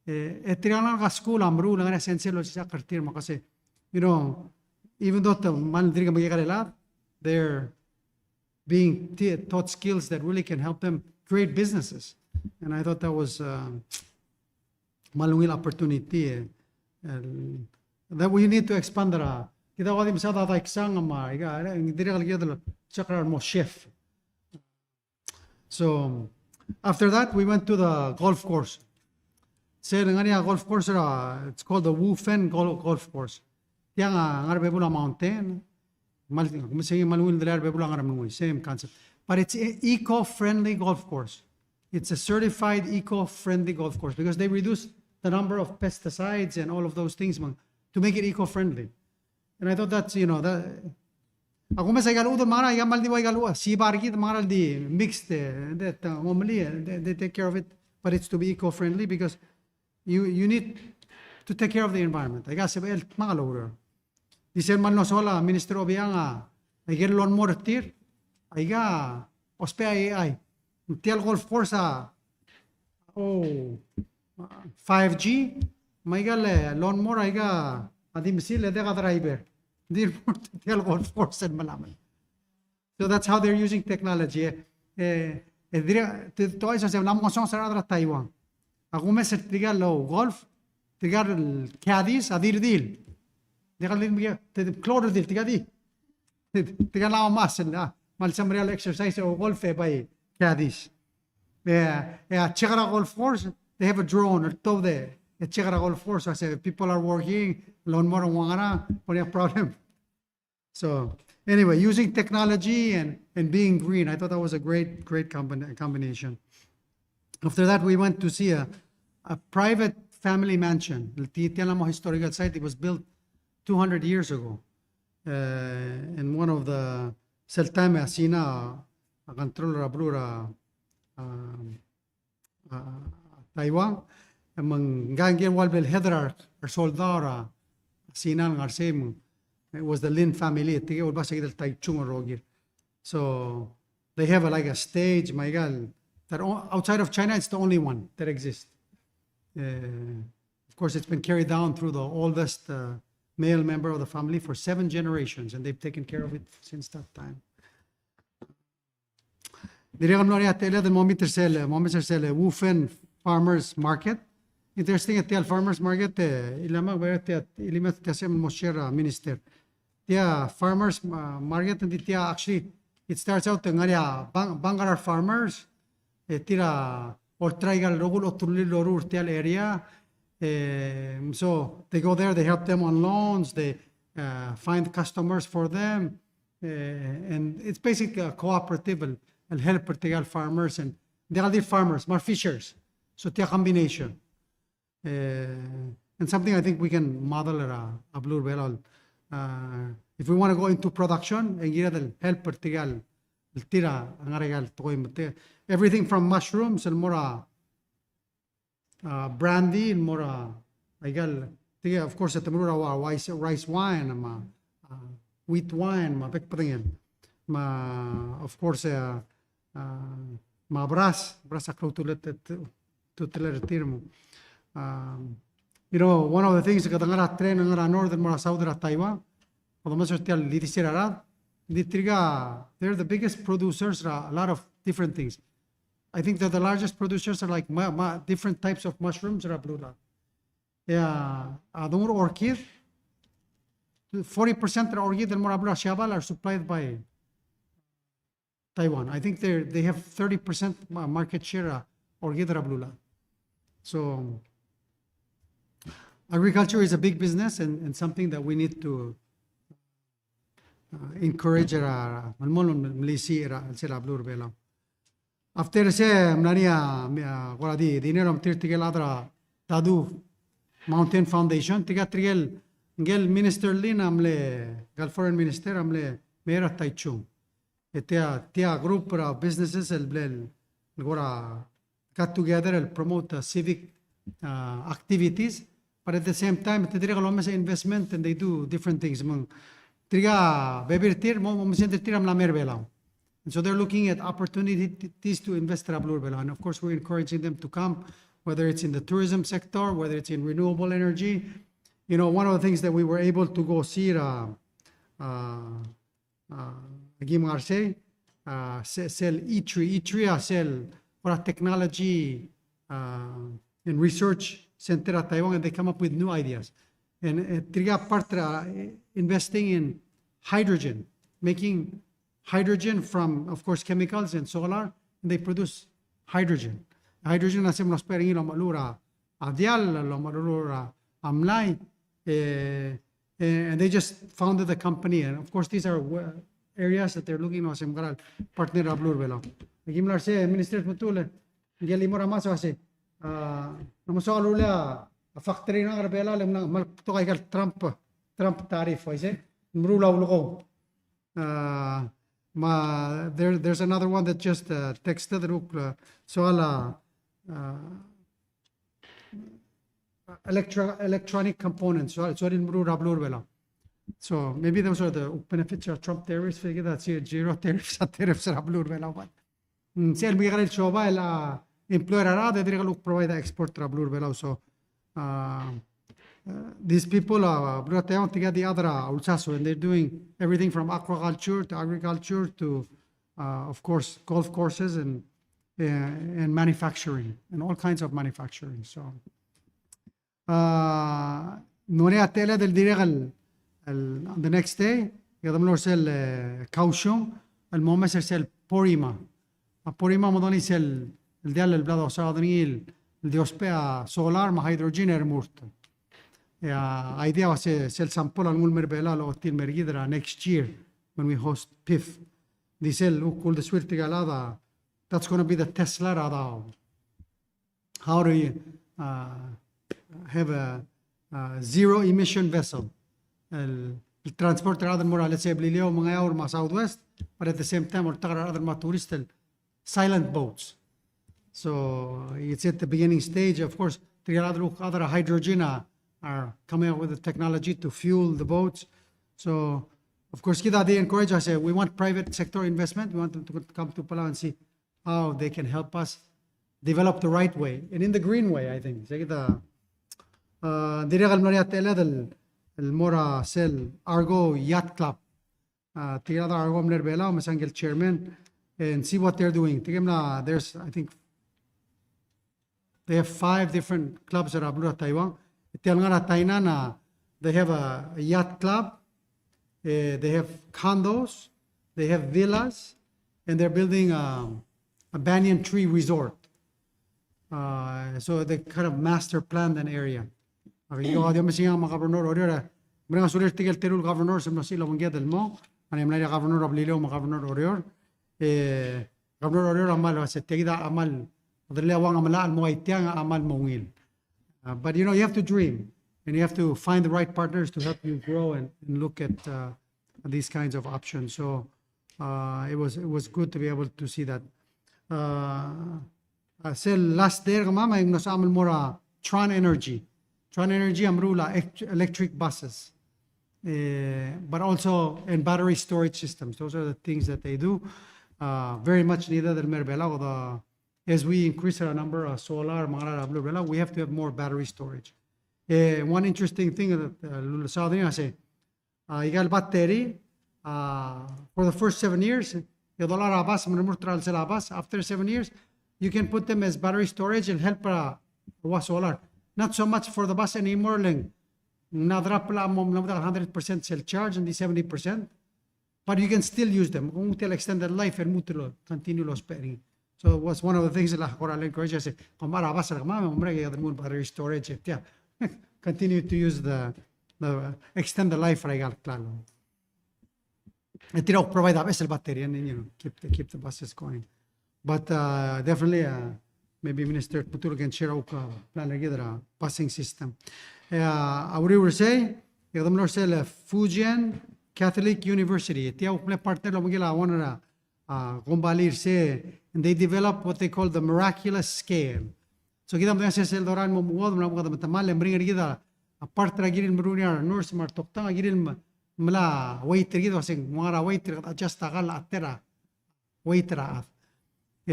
Tiralang ka school amru lang na senselo sa kartir mo kasi, you know, even though man diri ka magikalala, they're being taught skills that really can help them create businesses. And I thought that was malungil opportunity. That we need to expand ra. Kita wadi masada ta iksang ma iga diri ka gyud chakra mo chef. So after that we went to the golf course. Say ngani golf course ra, it's called the Wu Fen golf course. Tiang ngarbe bula mountain. Same concept. But it's an eco-friendly golf course. It's a certified eco-friendly golf course because they reduce the number of pesticides and all of those things to make it eco-friendly. And I thought that's, you know, that ako mas igalu do mara yamal di wa igalu si barki mara di mixed that normally they take care of it, but it's to be eco-friendly because you need to take care of the environment. I guess el mga Dice man no sola ministro bianga ay get lon more tir ay ga ospe ay tial golf course 5G may ga le lon more ay ga adim sile de ga driver dir tial golf course en malaman. So that's how they're using technology. Dire to isa se nam konsong sa Taiwan. Ako mes trigal lo golf trigal Cadiz adir dil. Chlorodyl, tiga lang muscle na. Mal some real exercise o golf by Cadiz. Check out golf course. They have a drone or top there. Check out golf course. I say people are working. Learn more on wangara. What a problem. So anyway, using technology and being green, I thought that was a great combination. After that, we went to see a private family mansion. The historical site. It was built 200 years ago, in one of the Seltame Asina, a controller Abrura, Taiwan, among Gangian Walbel Hedrar, or Soldara, Sinan Arsem, it was the Lin family, so they have like a stage, my God, that outside of China, it's the only one that exists. Of course, it's been carried down through the oldest male member of the family for 7 generations, and they've taken care of it since that time. The Wu Fen Farmers Market. Interesting at the Farmers Market, Minister. The Farmers Market, and actually, it starts out in Bangarar farmers, tira or trigal rogulo turlilorur tel area. So they go there, they help them on loans, they find customers for them, and it's basically a cooperative and help particular farmers and the other farmers, more fishers. So it's a combination. And something I think we can model a blue bell. If we want to go into production, and help particular everything from mushrooms and more brandy and more of course at the rice wine wheat wine of course bras you know, one of the things that ngara train ngara northern more southern Taiwan they're the biggest producers a lot of different things. I think that the largest producers are like different types of mushrooms. Yeah, the more orchid, 40% of orchid and more shabal are supplied by Taiwan. I think they have 30% market share orchid rablula. So agriculture is a big business and something that we need to encourage. After dinero tadu Mountain Foundation, tiga triel Ngel Minister Lin amle, gal Foreign Minister amle Mera Taichung. Tia group of businesses el blel gora got together and promote civic activities, but at the same time te dira kalome sa investment and they do different things. Mang triga bebirtir mo sentir am la merbelaw. And so they're looking at opportunities to invest in Bela. And of course, we're encouraging them to come, whether it's in the tourism sector, whether it's in renewable energy. You know, one of the things that we were able to go see, sell E3 sell for a technology and research center at Taiwan, and they come up with new ideas. And triga part investing in hydrogen, making hydrogen from, of course, chemicals and solar, and they produce hydrogen. Hydrogen na semnos pering lo malura adial lo malura amlay, and they just founded the company. And of course, these are areas that they're looking at sem garal partner ablur velo. Gimlar se minister mutule geli mora maso ase namoso alula a factory na garbela lem na mal to kay Trump tariff ise mrula ulo there's another one that just texted soala electronic components. So in so maybe those are the benefits of Trump tariffs. Figure that zero tariffs are blue vela. Sel mi gare choba la employer ara de dire look provide export tra blue vela. So these people are the other also, and they're doing everything from aquaculture to agriculture to of course golf courses and manufacturing and all kinds of manufacturing. So Norea tele del dire the next day يضمن سل كاوشون المهم سل بوريما بوريما مضاني سل الديال البلاد وصادنيل الديوسبيا سولار ما هيدروجين رمورت يا idea was sel sample al merbela lo til mergidra next year when we host PIF the sel ukul the swirti galada that's going to be the Tesla rada. How do you have a zero emission vessel? El transport rather more let's say blilio mga hour ma southwest, but at the same time or rather ma tourist silent boats. So it's at the beginning stage. Of course, the other hydrogen are coming up with the technology to fuel the boats. So of course, they encourage us. We want private sector investment. We want them to come to Palau and see how they can help us develop the right way and in the green way, I think. El Mora Cell Argo Yacht Club. Tirada Argo Mnerbela, Masangel chairman, and see what they're doing. There's, I think, they have 5 different clubs at Ablura, Taiwan. They have a yacht club, they have condos, they have villas, and they're building a banyan tree resort. So they kind of master planned an area. Governor governor sem nasi lawang del mo ani mla governor of Lilo governor orior governor orior amal se tegida amal adle awang amala al mo itiang amal mongil. But you know, you have to dream and you have to find the right partners to help you grow and look at these kinds of options. So it was good to be able to see that. Sel last day mama nos amal mora Tron Energy amrula electric buses, but also in battery storage systems. Those are the things that they do. Very much needed el merbela. As we increase our number of solar, we have to have more battery storage. One interesting thing that Saudi say, igal battery for the first 7 years, after 7 years, you can put them as battery storage and help solar. Not so much for the bus anymore. Nadra pala mo 100% cell charge and the 70%, but you can still use them. Kung till extended life and continue lo sparing. So it was one of the things that I encourage us. Battery storage. Yeah, continue to use the extend the life. And provide a vessel battery and then keep the buses going. But definitely. Maybe Minister Putul can share a plan together a passing system. I would say Ikadam lor sel Fujian Catholic University. Tia ukle partner lo magila wanara gombalir se, and they develop what they call the miraculous scale. So kita mga sel doran mo muwad mo mga tamal lembring kita apart ragiril merunia nurse mar toktang agiril mala waiter gitu sing mangara waiter adjust takal atera waiter.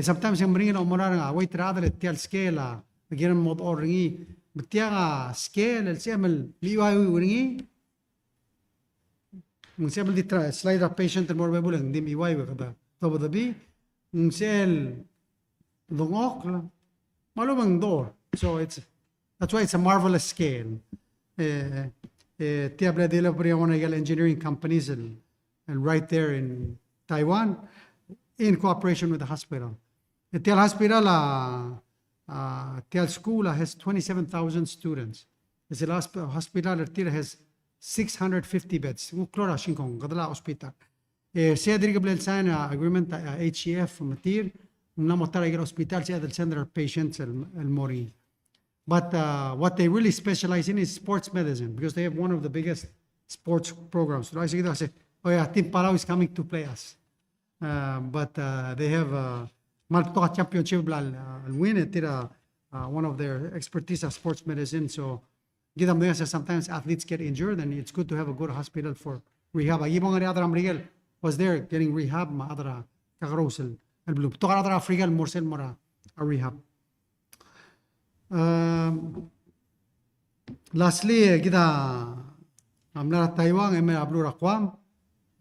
Sometimes yung meringin omorar nga waiter adal tial scale agiran mod oringi betianga scale el semel liwai uringi ng semel di slide a patient more bebulang dim iwai kada to the bi ng sel dungok malumang door. So that's why it's a marvelous scale. Tiable de la Brianna engineering companies and right there in Taiwan in cooperation with the hospital. The Tial Hospital, Tial School has 27,000 students. The last hospital Tial has 650 beds. Uklora Shinkong, Gadala Hospital. Cedric Blel sign agreement HEF Matir, Namotara Hospital, they'll send their patients El Mori. But what they really specialize in is sports medicine because they have one of the biggest sports programs. So I say, oh yeah, Team Palau is coming to play us. But they have Maltoka Championship win it, one of their expertise of sports medicine. So sometimes athletes get injured and it's good to have a good hospital for rehab. Ibang other Miguel was there getting rehab, other Kakarosel, and Blue. Toka other African Morsel Mora a rehab. Lastly, kita amna Taiwan eme ablu rakwam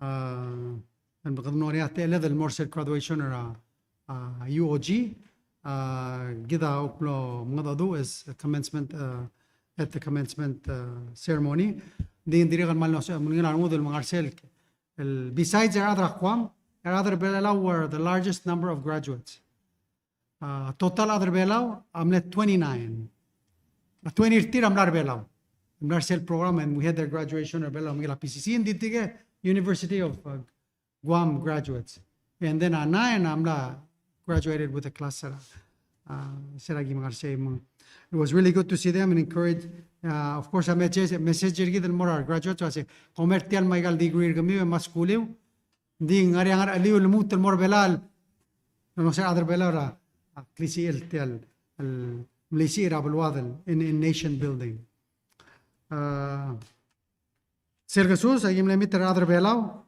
and bakadno ni ate level morsel graduation or UOG kita uplo ngadadu is commencement at the commencement ceremony din dirigan mal no mungina model mangarsel besides our other rakwam our other Palau were the largest number of graduates. Total other Palau, I'm at 29. 20 amlar Palau. Amlar cell program and we had their graduation of Palau Mila PCC and did University of Guam graduates. And then 9 amla graduated with a class. It was really good to see them and encourage. Of course, I message more graduates. I say, commercial Michael degree kami maskulio. Di ngari aliu lumutul more Belal. No sé other Belara. Klisi el Malaysia Rabelwadel in nation building. Sergasus, I am limited other Belau.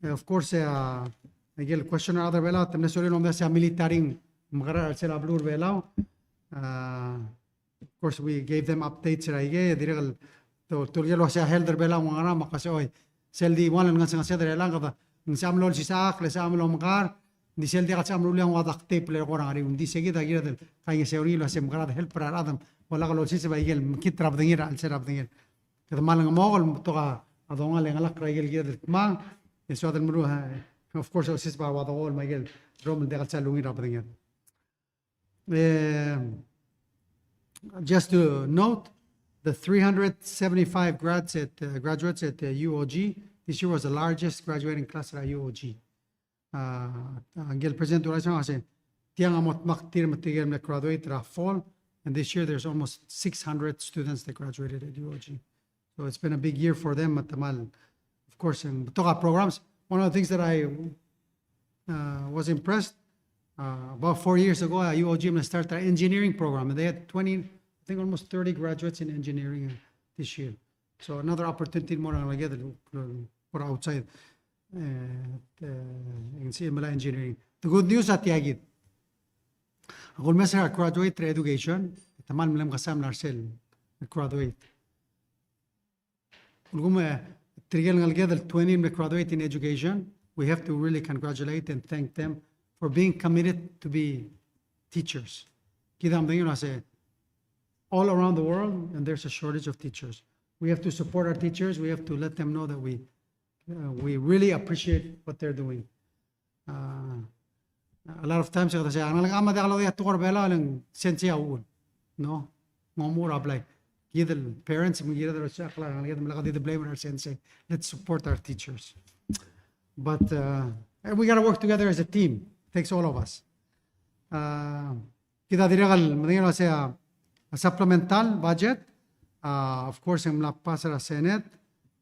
Of course, I get a question other Belau, the necessary on the military Magara Serablur Belau. Of course, we gave them updates. I gave the Turielo Helder Bela Mangara Makasoy. Seldi one and Gansan Cedre Langada, and Samuel Sisak, Samuel Magar. Di sel dia kacam luliang wadak tape le orang hari di segi dah kira del kaya seori lo sem kerana help per adam wala kalau sisi baigel kitra berdengir al serap dengir kita malang mogol toka adonga le ngalak raigel kira del mang eso adel muru of course sisi ba wadagol maigel rom dia kacam lungi rap dengir. Just to note, the 375 graduates at UOG this year was the largest graduating class at UOG. Angel President Urasan say, Tiang amot maktir material me graduate fall, and this year there's almost 600 students that graduated at UOG. So it's been a big year for them at Tamal. Of course, in Toka programs, one of the things that I was impressed about 4 years ago, UOG started an engineering program, and they had 20, I think almost 30 graduates in engineering this year. So another opportunity more for outside. In engineering. The good news at Yagit. Ako mesa graduate education. Taman milam kasam narsel graduate. Ulguma trigel ngalgedel 20 graduate in education. We have to really congratulate and thank them for being committed to be teachers. Kidam dingyo na say all around the world, and there's a shortage of teachers. We have to support our teachers. We have to let them know that we really appreciate what they're doing. A lot of times, I say, "Ang ama de kalo ya tukar bela lang sense aul." No, ngomor ablay. Give the parents, we give the sakla, ang give them the blame our sensei. Let's support our teachers. But we gotta work together as a team. It takes all of us. Kita diragal, madingan say a supplemental budget. Of course, ang lapasa sa Senate.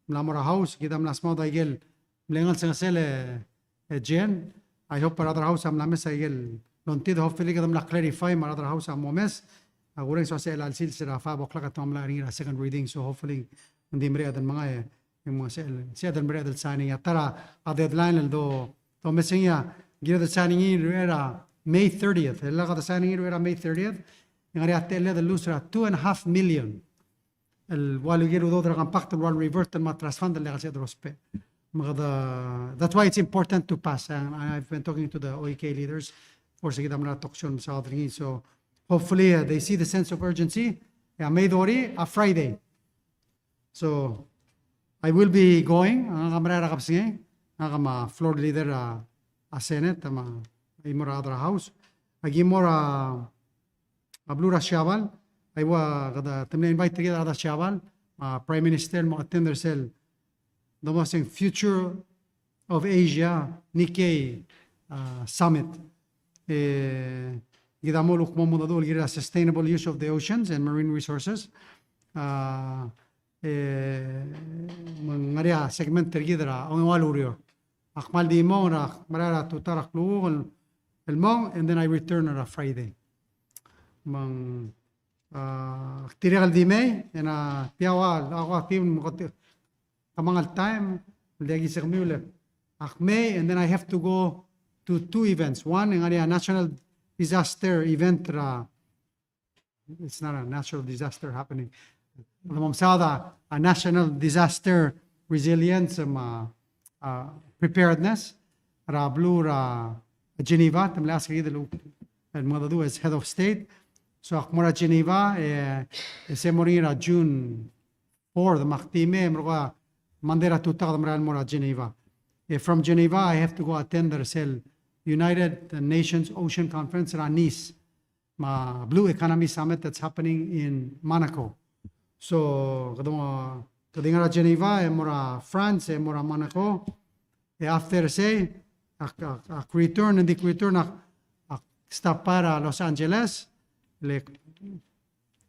mlamora house kita mlasma da igel mlengal sanga sele jen. I hope para other house am lames igel lontid hopefully kita mla clarify mar other house am momes agureng so sel al silsira 5 o'clock atom la ringa second reading, so hopefully hindi mre adan mga yung mga sel adan mre adal signing ya tara a deadline do messing ya gira the signing era May 30th. Ela kada signing era May 30th. Yung ari atele the lusra 2.5 million. El walu giru do dra compact wal revert and matras fund le kasi drospe. That's why it's important to pass. And I've been talking to the OEK leaders for sige damna toksyon sa adringi. So hopefully they see the sense of urgency. Yeah, May dori a Friday. So I will be going. Ang kamera kapsingi. Ang floor leader a Senate ma imora other house. Agimora Ablura Shaval. I wa kada temne invite together other Shaval. Prime Minister mo attend their cell. The future of Asia Nikkei summit. Gidamo luk mo muna dul gira sustainable use of the oceans and marine resources. Mangaria segment tergidra ang walurio. Akmal di mo na marara tutarak luol elmong, and then I return on a Friday. Mang tirigal di may na piawal ako team kamangal time lagi sa kamule akme, and then I have to go to 2 events. One ang area national disaster event it's not a natural disaster happening. A national disaster resilience preparedness blue Geneva tamlas kay delu and madadu as head of state. So akmora Geneva se morira June 4 the maktime mroga mandera tuta damral mora Geneva. From Geneva I have to go attend the cell United Nations Ocean Conference in Nice, Blue Economy Summit that's happening in Monaco. So kadingara Geneva mora France mora Monaco. After say return and the return stop para Los Angeles like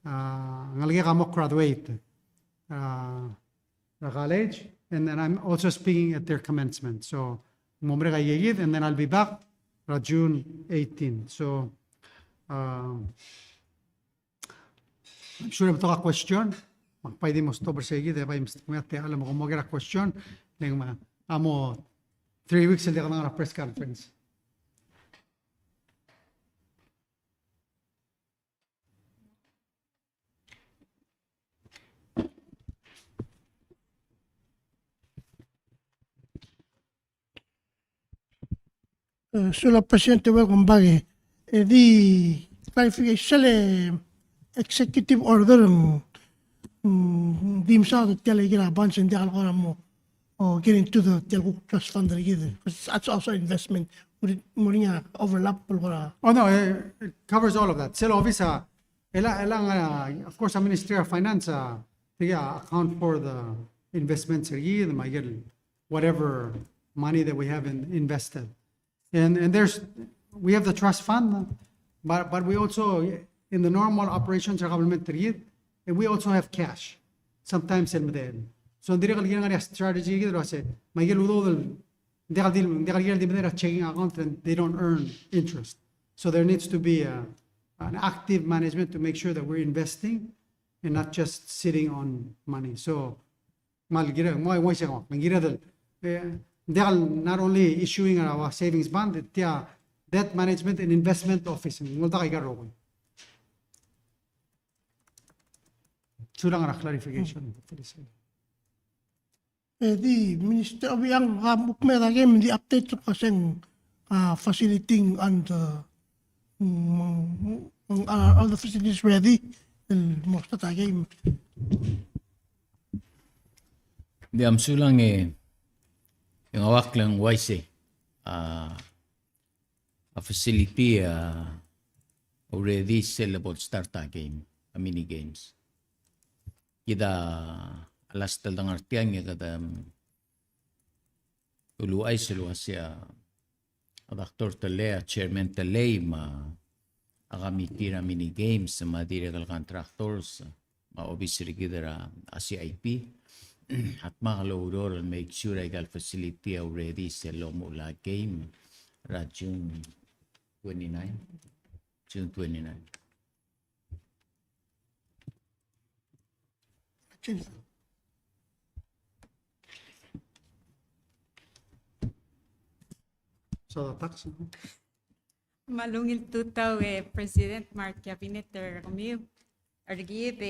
ngalagay ka mo graduate the college, and then I'm also speaking at their commencement. So momre ka yigid, and then I'll be back June 18. So I'm sure ito ka question magpaydi mo stop sa yigid ba imste alam mo kung mo gira question ning amo 3 weeks sila ka nga press conference. Sulla Presidente, welcome back. The clarification, executive order, di misal talaga bunch hindi ako mo get into the trust fund because that's also investment. Murinya overlap Oh no, it covers all of that. Sila office of course, the Ministry of Finance account for the investments the whatever money that we have invested. And we have the trust fund, but we also, in the normal operations of government, and we also have cash. Sometimes so the strategy checking account and they don't earn interest. So there needs to be an active management to make sure that we're investing and not just sitting on money. So they're not only issuing our savings bond, debt management and investment office. So lang clarification. The Minister of Young Mukmera game the update to kasing facilitating and all the facilities ready and most of the game. Di amsulang yung awak lang YC a facility already sellable start game, a mini games. Kita alas talang artian nga kada uluay sila siya Dr. Talea, Chairman Talea akamiti na mini games sa mga direct contractors obviously kita CIP at makaloror make sure ay facility already sa lomula game ra June 29. June 29. So tax. Malungil tutaw President Mark Cabinet kami. Argid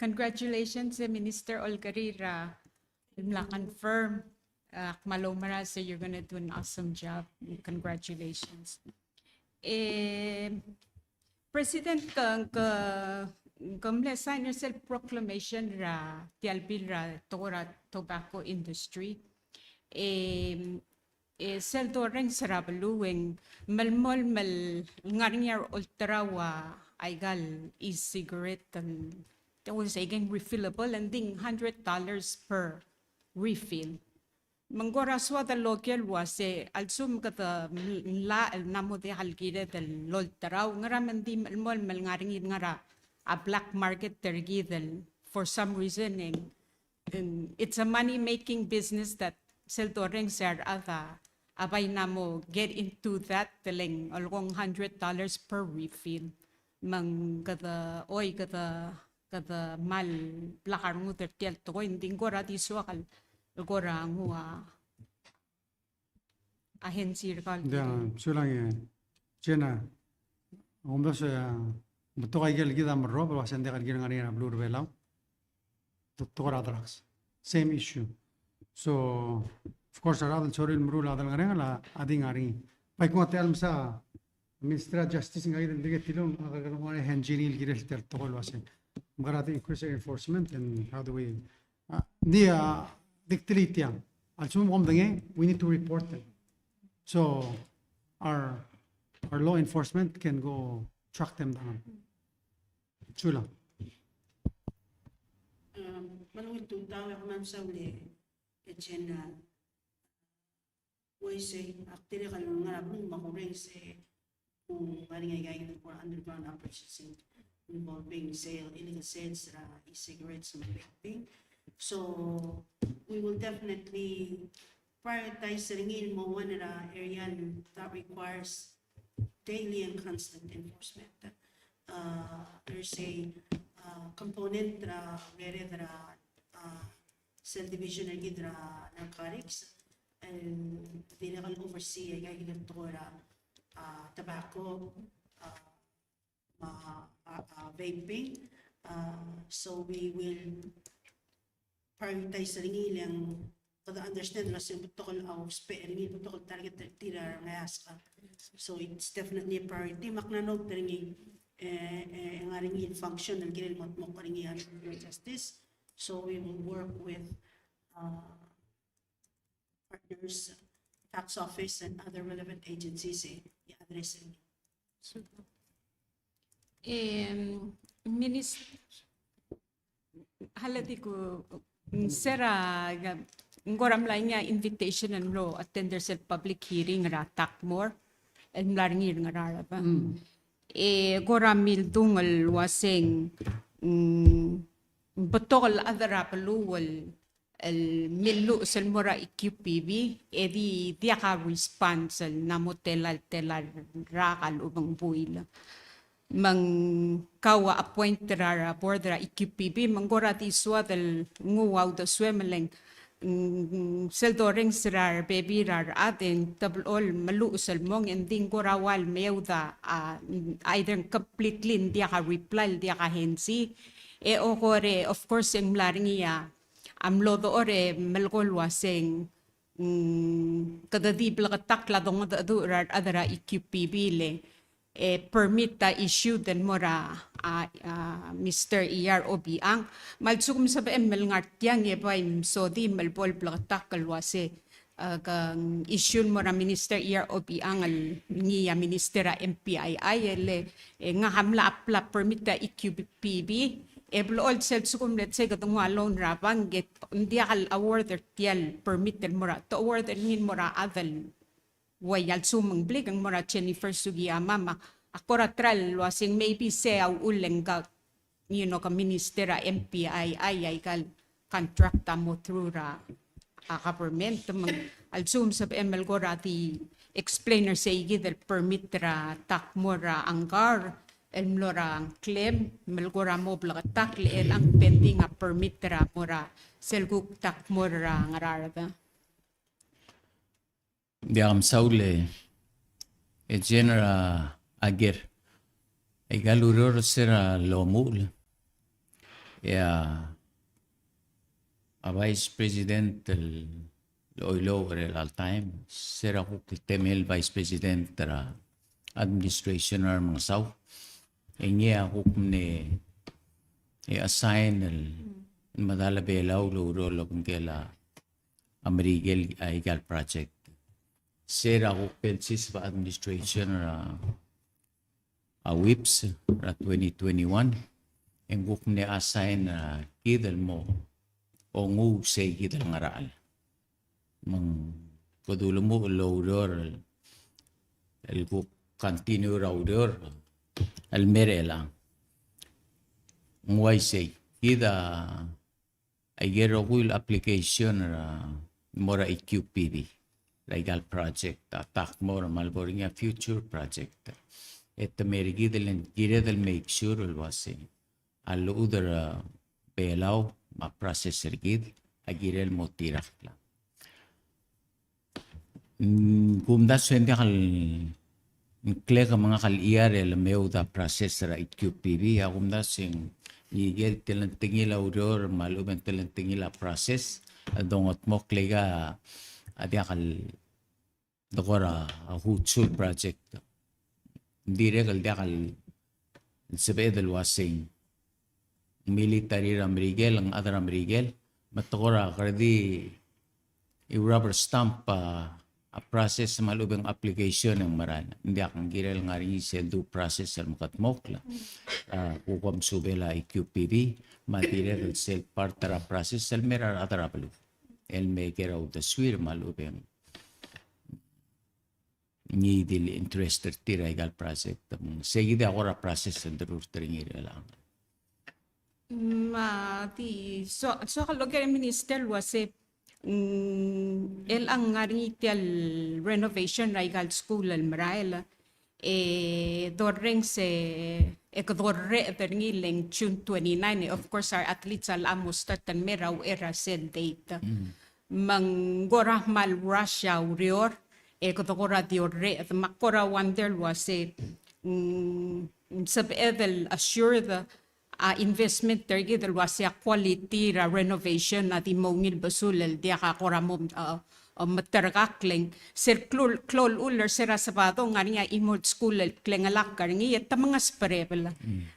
congratulations Minister Olgarira. La confirm malumara so you're gonna do an awesome job. Congratulations. President kamle sign yourself proclamation ra tialbil ra tora tobacco industry. Sel doreng sarabaluwing malmol mal ngaringar ultrawa aigal e-cigarette and that was again refillable and ding $100 per refill. Manggora swada local was alsum kata la namo de halgire del loltaraw ngaraman di malmol mal ngaringin ngara a black market tergi del for some reason and it's a money making business that sel doreng sar ada abay namo get into that telling algong $100 per refill. Mang kata oy kata mal plakar mo tertial to hindi gora di suakal gora ngua ahensi rekal Yeah, sulang China. Umdos betul kaya kita merroh bahwa sendiri kan ngari na blue belau. Tutor drugs. Same issue. So of course aradal soril merul adal ngari la adi ngari. Pai ko atel sa Ministra Justice ngayon hindi tilong nakakagawa ng henjinil girel ter tokol wase. Magarating increase enforcement and how do we dictility yan. Also mo kumdenge, we need to report them. So our law enforcement can go track them down. Chula. Malungit tutaw ako man sa uli kaya way say actually kan nga nabung makuring say kung maring ay for underground operations involving illegal sales e-cigarettes and vaping. So we will definitely prioritize ringin mo one area that requires daily and constant enforcement. There's a component where cell division and narcotics and they can oversee ay tobacco, vaping. So we will prioritize rin yung kada understand na yung protocol of rin protocol target tira ngayas ka. So it's definitely a priority. Maknanog rin ang rin function ng ginil mo rin justice. So we will work with partners, tax office and other relevant agencies i-address rin. Halati ko sera ngoram la niya invitation and lo attend their public hearing ra takmor and laringir nga ba goram mil dungal waseng botol adara paluwal el milu sel mora IQPB edi dia ka response namotelal telal rakal ubang buila mang kawa appoint rara bordera IQPB manggora ti swa del nguwaw da swemeleng seldoreng sirar baby rar atin tablol malu salmong ending gorawal meuda either completely dia ka reply dia ka hensi okore of course ang mlaringiya amlo do ore melgol waseng kadadi blakatak ladong do adara IQPB le permit ta issue den mora Mr. EROB ang malsukum sa mel ngartyang bay so di melbol blakatak kalwase kang issue mora Minister EROB ang niya ministera MPII le nga hamla apla permit ta IQPB Eblool sel sukum let's say katong alone rapang get hindi akal award tial permit del mora to award nin mora adal wayal sumang blik ang mora Jennifer Sugiyama akora tral wasing maybe say uleng ka ka ministera MPI ay kal contract mo through ra government mang alsum sab ML gora di explainer sa igi del permit ra takmo ra anggar el mlora ang claim melgora mo blagatak el ang pending a permit ra mora selguk takmo ra ngararga Diam saule e genera ager e galuror sera lomul a vice president el oilo al time sera ko temel vice president tra administration ar mga saw enye ako ne assign el madala belaw lo kung kela Amerigel Aigal project sera ko pensis pa administration a whips ra 2021 en guk ne assign kidal mo o ngu say kidal ngaral mang kodulo mo loader el guk continue router al mere lang ngway say kida ay gero will application mora IQPD legal project attack mora malboringa future project et merigi del gire del make sure was allo udar Palau ma processor gid agire el motirak la kumda swende kal klega mga kal iar el meu da processor IQPD akumda sing igel telentingila udor maluben telentingila process dongot mo klega adia kal dokora hutsul project dire kal dia kal sebedel wasing military Amerigel ang other Amerigel matokora kardi i-rubber stamp a process malubeng application ng maran hindi akong girel nga rin due process ang makatmokla kukwam subela IQPD material self part tara process el merar atarapalu el maker of the swir malubeng ni dil interested tira igal project seguide agora process and rurtringir lang so kaloger minister wase el ang ngaritel renovation raigal school al marael dorreng se ekdorre terngiling June 29 of course our athletes al amos tatan meraw era said date manggora mal Russia urior ekdokora diorre at makora wonder wase sab edel assure the investment tergi del wasya quality ra renovation na timongil basul el dia ka koramom matergakling sir klol uller sira sabato nga niya imod school el klengalak karngi et mga sprevel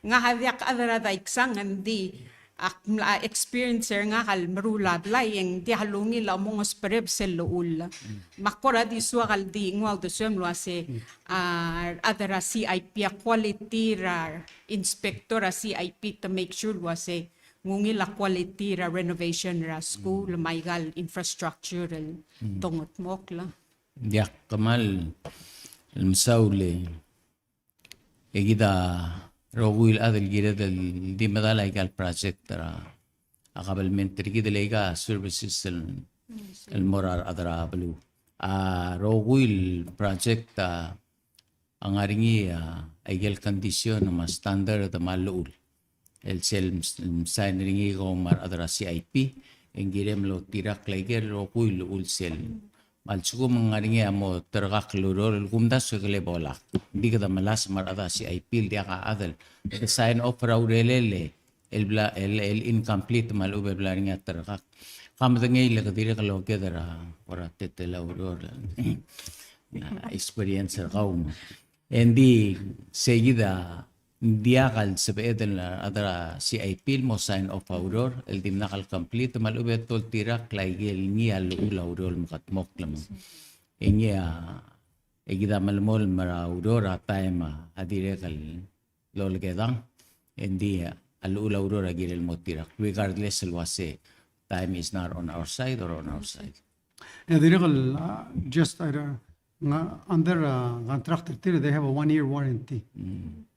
nga hadyak adara da iksang andi experiencer nga kal marulad layeng di halungi la mga spreb sel ul makora di suakal di ngwag do semlo ase adara CIP quality ra inspector CIP to make sure wase ngungi la quality ra renovation ra school maigal infrastructural tongot mokla ya kamal المساولة egida Rogul adel gira del di madala igal project tara akabalmente gida lega services el morar adara balu Rogul project ang aringi igal kondisyon ma standard da malul el sel sign ringi ko mar adara CIP engirem lo tirak leger Rogul ul sel malsuko mangaringi amo tergak luror gumda sugele bolak di kada malas marada si IPL dia ka adal sign off raurelele el incomplete malube blaringa tergak kam dengai le kadire kalau kedara ora tete lauror experience kaum endi seguida dia kal sebedel adara si IPL mo sign off auror el dimna kal complete malube tol tirak laigel ni al ulaurol makatmok lam enya egida malmol mara aurora time adire kal lol gedang endi al ulaurora girel motirak regardless el wase time is not on our side or on our side just under contract they have a 1-year warranty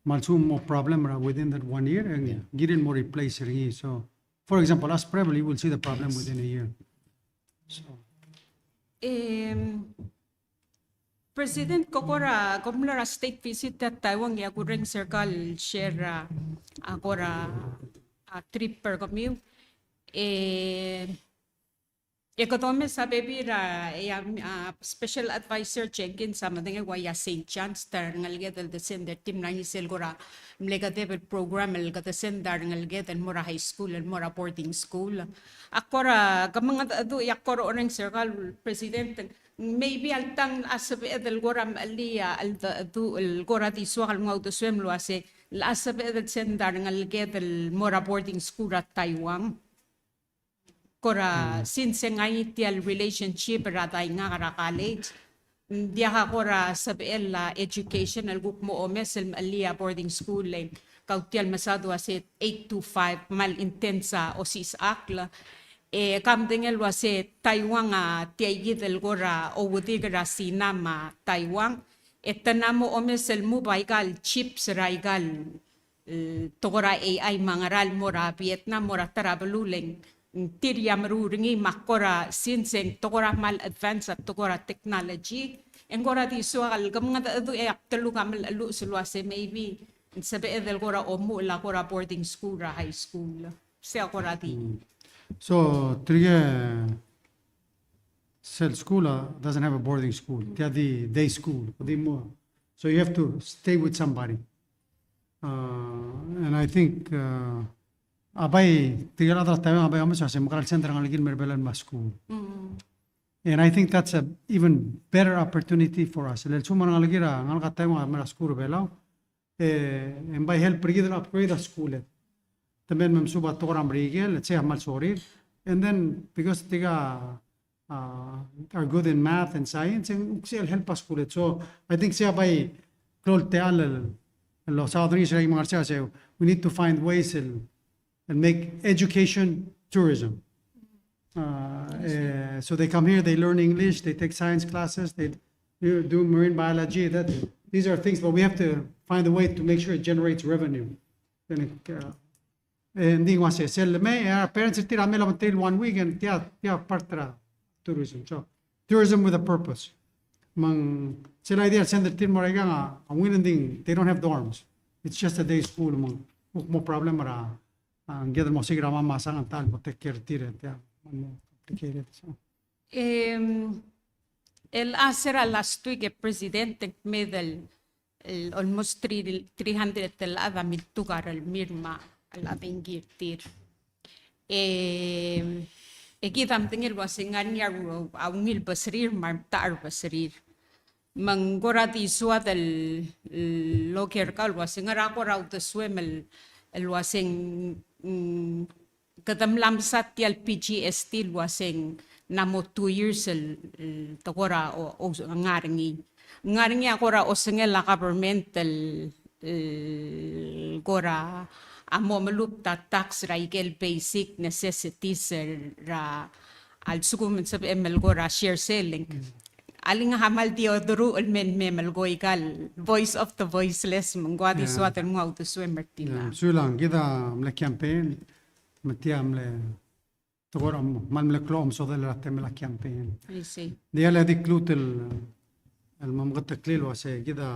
malsum mo problem within that 1 year and girin mo replace ringi so For example, us probably will see the problem within a year. President Kokora, Gomlara state visit at Taiwan, Yaguring Circle share Agora trip per commute. Economy sabi bira special advisor Jenkins sa madinga waya St. John's tar ngalge del descender team na isel gora mlega devel program el gata sendar ngalge del mora high school el mora boarding school akora gamanga adu yakoro orang circle president maybe altang asabe del gora alia al adu el gora di sual ngau de swem lo ase la asabe del sendar ngalge del mora boarding school at Taiwan. Kora since ngay tial relationship raday nga kara college dia ka kora sabela education al guk mo omesel alia boarding school like kautial masado aset 8 to 5 mal intensa o sis akla kam dengel wase Taiwan tiay del gora o wudigra sinama Taiwan etanamo omesel mo baigal chips raigal togora AI mangaral mora Vietnam mora tarabaluleng Tiria maruringi makora sinseng tokora mal advance at tokora technology. Engora di sual gamanga adu telu kamal alu sulwase maybe sabi edel gora omu la gora boarding school ra high school. Siya gora di. So Trige Cell School doesn't have a boarding school. They have the day school. So you have to stay with somebody. And I think abay tigal adal tayo abay amas sa makal center ng aligin merbelan mas school. And I think that's a even better opportunity for us. Lel suma ng aligira ngal katay mo mas school belaw. And by help rigid upgrade the school. Tamen mem suba toram rigel let's say amal sorry. And then because tiga are good in math and science and siya help us school. So I think siya by klol teal lo Southern Israel mga say we need to find ways and make education tourism. So they come here, they learn English, they take science classes, they do marine biology. These are things, but we have to find a way to make sure it generates revenue. Hindi ko kasi sell may parents tira mela until 1 week and tiya partra tourism. So tourism with a purpose. Mang sila idea send the team mo nga ang winning they don't have dorms. It's just a day school mo problem ra. Ang geda mo sigira mama sang tal mo take care tire tiya complicated. So El asera last week presidente medal almost 300 tel ada mitugar al mirma al adingirtir kita tingil wasingan ya awngil basrir martar basrir manggora di suat el loker kal wasingara ko raw to swim el wasing katamlam sat tial PGST wasing namo 2 years el tokora o ngaringi akora o singel la government el gora amo malup ta tax ra igel basic necessities ra al sukumen sab emel gora share selling aling hamal diodoro el men memel goigal voice of the voiceless mangwadi swater mo auto swimmer tina sulang kita mle campaign matiam le tokora mal mle klom so del la tem la campaign I see dia la diklut el mamgat taklil wase kita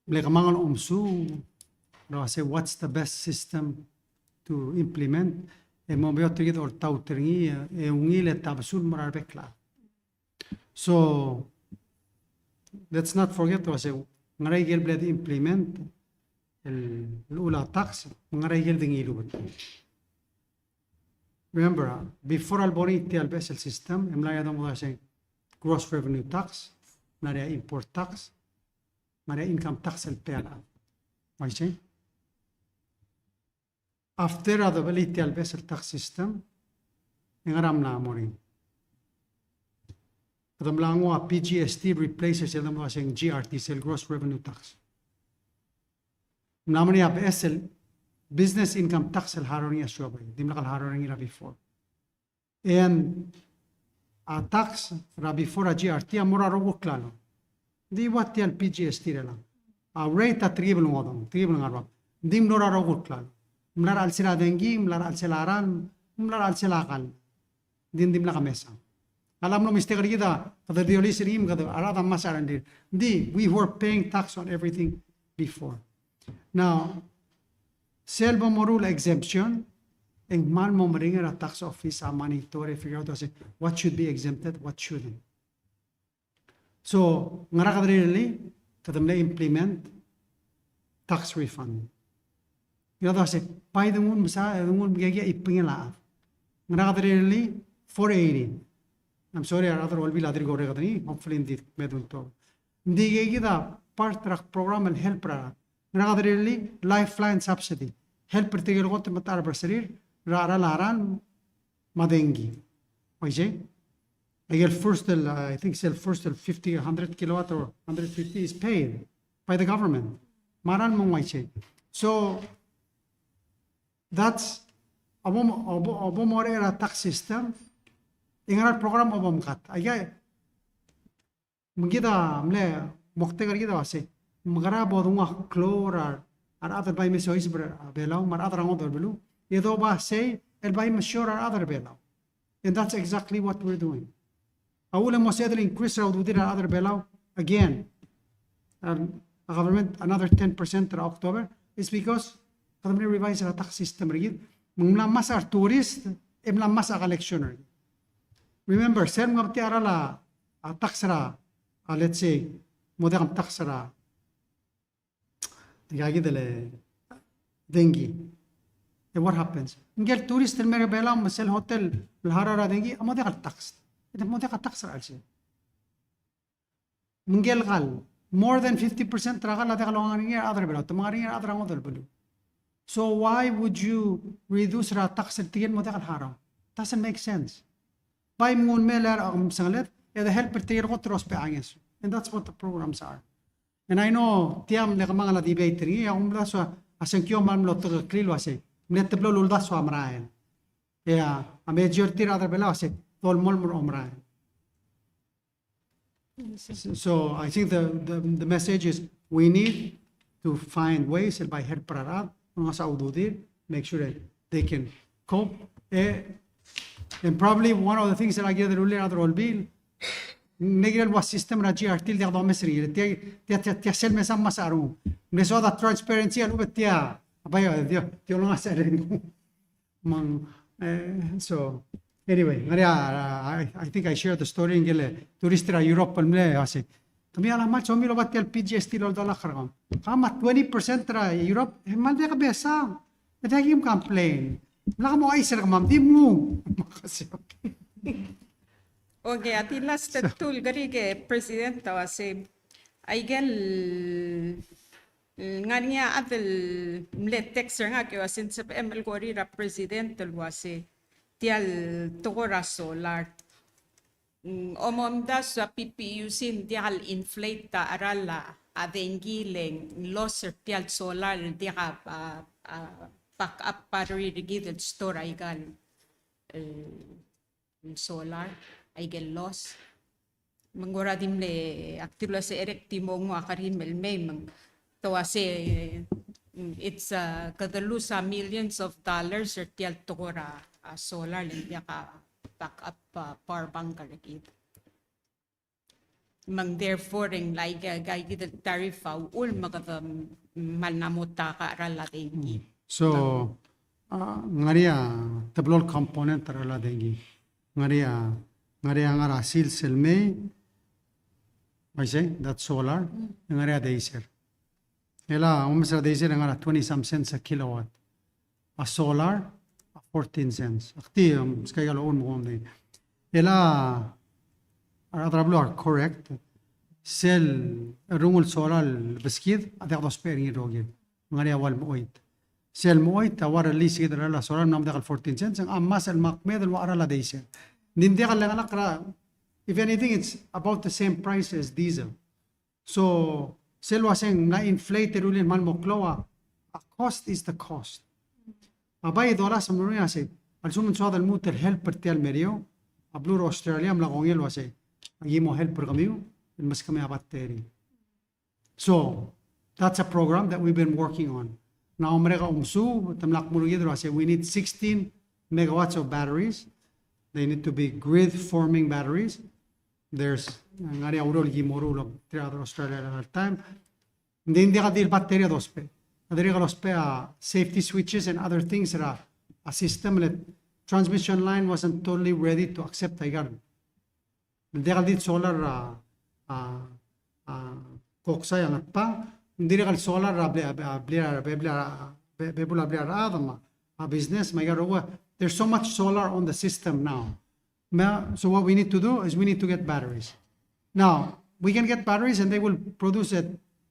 mle kamangal umsu ra say what's the best system to implement mo biotrigid or tautringi ungile tabsul marar bekla. So let's not forget to say ngaray gel bled implement el ula tax ngaray gel dingilu. Remember before al boniti al best system emlaya damo say gross revenue tax, ngaray import tax, ngaray income tax el pela. I see. After the ability al vessel tax system, ngaram na morin. Kadamlango a PGST replaces el mo saying GRT sel gross revenue tax. Namani a BSL business income tax el haroni aswabay. Dim nakal haroni ra before. And a tax ra before a GRT amora rogo klalo. Di what al PGST lang. A rate at tribal modon, tribal ngarwa. Dim nora rogo klalo. mlaral sila dengi, mlaral sila aran, mlaral sila akal. Dindim la kamesa. Alam no mistake kita, kada diolis rim kada arada masaran dir. We were paying tax on everything before. Now, selbo morul exemption, ang mal mo maringer a tax office a monitor figure out what should be exempted, what shouldn't. So, ngara kadrili, kadam na implement tax refund. You know, say, pay the moon masa, the moon gaya ipingila. Ngara kadrili, 480. I'm sorry, other will be ladri gore kadri, hopefully indeed, medun to. Hindi gaya kita part track program and help ra. Ngara kadrili, lifeline subsidy. Help particular ko matar berserir, rara laran, madengi. Okay? I think first 50, 100 kilowatt or 150 is paid by the government. Maran mong waiche. So that's abo more era tax system. Ingarat program obom kat. Ayay mungkita mle mokte kar kita wase. Magara bodunga chlor ar other by me sois belau mar other another belu. Yedo ba say el by me sure ar other belau. And that's exactly what we're doing. Awula mo said increase our did other belau again. A government another 10% in October is because kami revise our tax system rigid. Mula mas our tourist, emla mas our collectioner. Remember, sir mga tiara la tax ra, let's say, modern tax ra. Gagidele dengue. And what happens? Ngel tourist el mere belau masel hotel l'harara dengue, modern tax. Ito modern tax ra alsi. Ngel gal. More than 50% tragal at the other below, Tamari other another below. So why would you reduce the tax at the haram? Doesn't make sense. By moon mailer salet, the helper tier and that's what the programs are. And I know Tiam Nakamanga debate, as a Kyoman lot to the Krilwase, net the blow Luldaso Amrayan. Yeah, a major tier other below, say, all Molmur Omrayan. So I think the message is we need to find ways by help Pararab, make sure that they can cope. And probably one of the things that I get the ruler other will be negative was system raji artil the domesri. Tia sell me some masaru. Me saw that transparency a little bit tia. So anyway, I think I shared the story in Gile. Turistira Europe and Mle, I say. Kami alam mal somi lo batel PG stilo dollar kram. Kama 20% ra Europe, mal de kabesa. Ita kim complain. Wala mo ay sir kamam di mo. Okay, ati last tool gari ke president wase aigel nga niya atel mle texter nga ke wasin sa ML gori ra president wase tial tokora solar. Omomda sa PPUC tial inflate ta arala adengileng loser tial solar tial back up battery rigid store aigal solar aigal loss. Mangora dimle active sa erectimo nga karin melmay mang tawase it's kadalusa millions of dollars or tial tokora solar linya ka backup power bank kalagid. Mang therefore ang laiga gayid tariff ul magata malnamuta ka arala dengi. So ngaria tablol component arala dengi. Ngaria ngara sil selme. I say that's solar. Ngaria deiser. Ela umsa deiser ngara 20 some cents a kilowatt. A solar 14 cents. Akti skaya lo on mo ni. Ela adrablo are correct. Sel rungul solar beskid ada dos pering rogin. Ngaria wal moit. Sel moit awar lisi idra la solar nam dagal 14 cents ang amas al makmed al wara la deisel. Nindi kal nakra if anything it's about the same price as diesel. So sel waseng na inflate rulin man mokloa. A cost is the cost. Abay dola sa mga nasi. Alsumun sa dal muter helper tial merio. Ablur Australia am lagongel wase. Agi mo helper kami and mas kami abatteri. So that's a program that we've been working on. Now mereka umsu tamlak mulu gitu say we need 16 megawatts of batteries. They need to be grid forming batteries. There's ngari aurol gimoro lo triado Australia at that time. Hindi ka dil batteria dospe. Adiri ka dospe safety switches and other things that a system that transmission line wasn't totally ready to accept igar. Hindi ka dil solar koksa yang at pa. Hindi ka solar business. There's so much solar on the system now. So what we need to do is we need to get batteries. Now, we can get batteries and they will produce at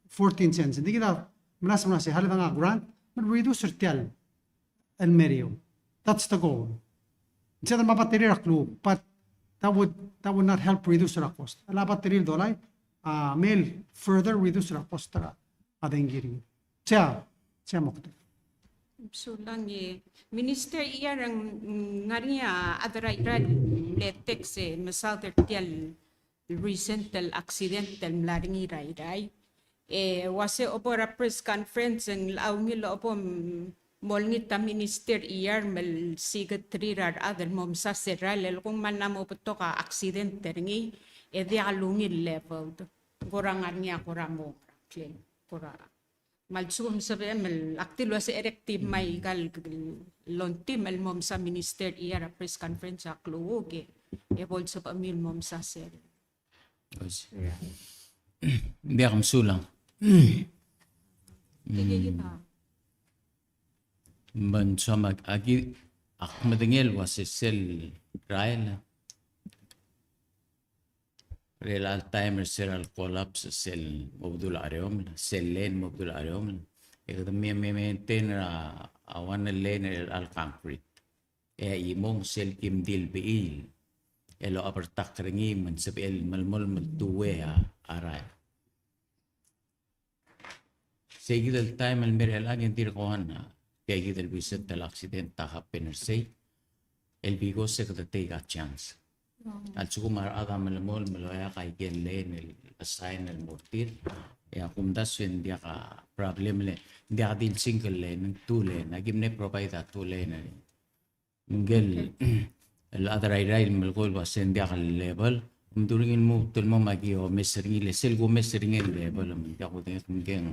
14 cents. Hindi kita manas halita nga grant, but reduce retail el medio. That's the goal. Instead of mapatiri raklu, but that would not help reduce the cost. Ala patiri dolay, mail further reduce the cost tara adengiri. Siya mokte. So lang Minister iyarang ngariya adarairan letex masal tertial recent accidental mlaringi rai wase opera press conference ang laungil opo molngita minister iyar mel secretary rar other mom sa seral kung man namo puto ka accident teringi di alungil level kurangan niya kuramo claim kura malsum sabi mel aktilo sa erective may gal lonti mel mom sa minister iyar press conference sa kluoge ebol sa pamil mom sa ser biar sulang man sama agi ak madengel was sel rail real timer serial collapse sel mobdul areom sel lane mobdul areom ekdam me maintain awan lane al concrete imong sel kim dil biil elo apertak ringi man sabel malmol maltuwe aray seguido el time al merel agin tir kohana seguido el visit del accident ta happen say el bigo se que te ga chance al sumar adam malmol maloya kay gelen el assign el mortir ya kum das wen dia ka problem le dia dil single lane two lane agimne provide two lane ngel el other rail malgol wasen dia ka level duringin mo tulmo magio mesering le selgo mesering el level man dia ko tingin ngeng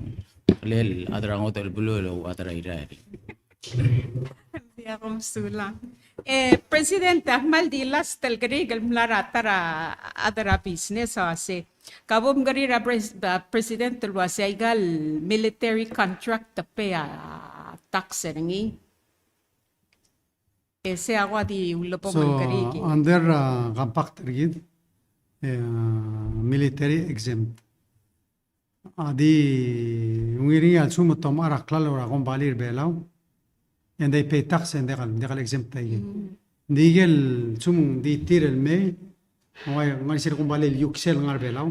lel other ang hotel bulo other rail dia kom sulang President Ahmal Dilas tel garigal mlara tara adara business ase kabom garira president was igal military contract pe tax ringi ese agua di ulopong garigi Under compact rigid military exempt di ungiri al sumo tomara klalo ra kombalir belaw and they pay tax and they can exempt tayo. Digel sumung di tir el may ngai sir kumbali yuksel ngar belaw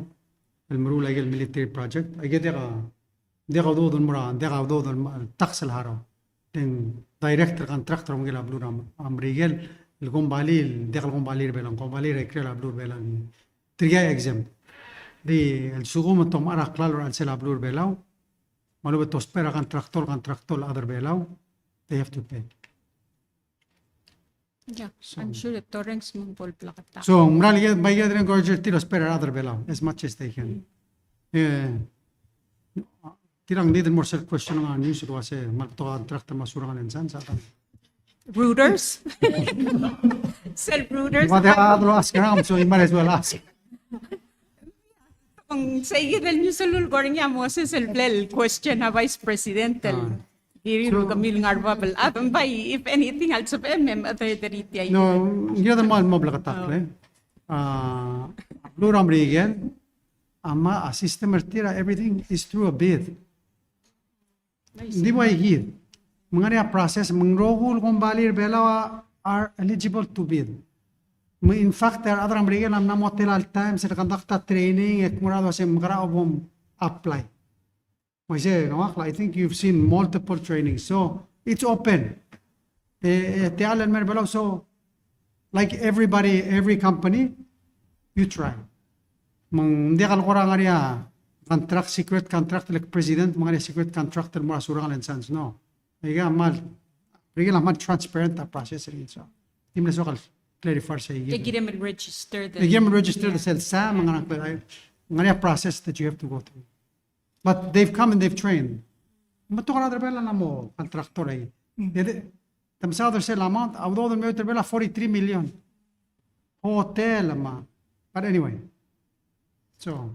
el mru lagel military project ay deka do don mura deka do don tax el haro den director contractor mungil ablu ram amrigel el kumbali deka kumbali belang kumbali rekrel ablu belang triya exempt di el sugum tom ara klalo al sel ablu belaw malu betos pera contractor other belaw they have to pay. Yeah, I'm sure the torrents mong bol plakata. So, mrali by gathering gorger tiros per other belaw as much as they can. Tirang need more self question ng news it was malto contractor masurangan insan sa atan. Rooters? Self-rooters? What they are ask around, so you might as well ask. Kung sa igidal nyo sa lulgor niya mo sa self-lel question na Vice President. Hiriru kamil ngarbabal. Bay, if anything, also pa other deriti. No, you're the man mo blakatakle. Blue Ramrigen, ama a system tira everything is through a bid. Di ba hid? Mga process, mangrogul kung balir belawa are eligible to bid. In fact, there are other Ramrigen am na motel all time sa conduct training at murado sa mga apply. I think you've seen multiple trainings, so it's open. So, like everybody, every company, you try. Hindi ka lukura nga secret contract like president, mga secret contractor mo asurangan and sons. No, Iga mal, bigyan mal transparent ang process rin. So, hindi mo na clarify sa iyo. They get them register the. They give them register the sales sa mga mga process that you have to go through. But they've come and they've trained. Bato ka na trabela na mo, contractor ay. Tamsa other sale amount, although the may trabela 43 million. Hotel ma. But anyway. So,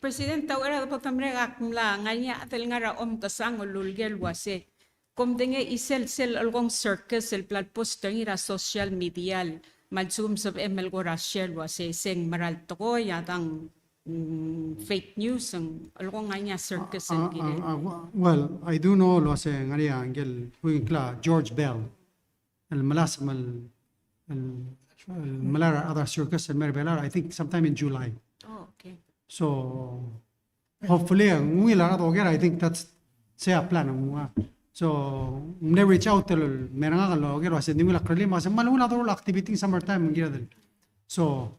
President tawara pa tamre akmla nganya atel ngara kasang ululgel wase. Kom dinge isel algong circus el plat poster ngira social media malsum sab ML go share wase seng maral to yatang fake news ang algong nganya circus el gire. well, I do know lo se ngari angel huingkla George Bell. El malas mal malara other circus and Maribela, I think sometime in July. Oh, okay. So hopefully ang ngila na I think that's say a plan ang so never reach out to meranga ka lo gero kasi hindi mo lakrali mas maluna to activity summertime ngira dal. So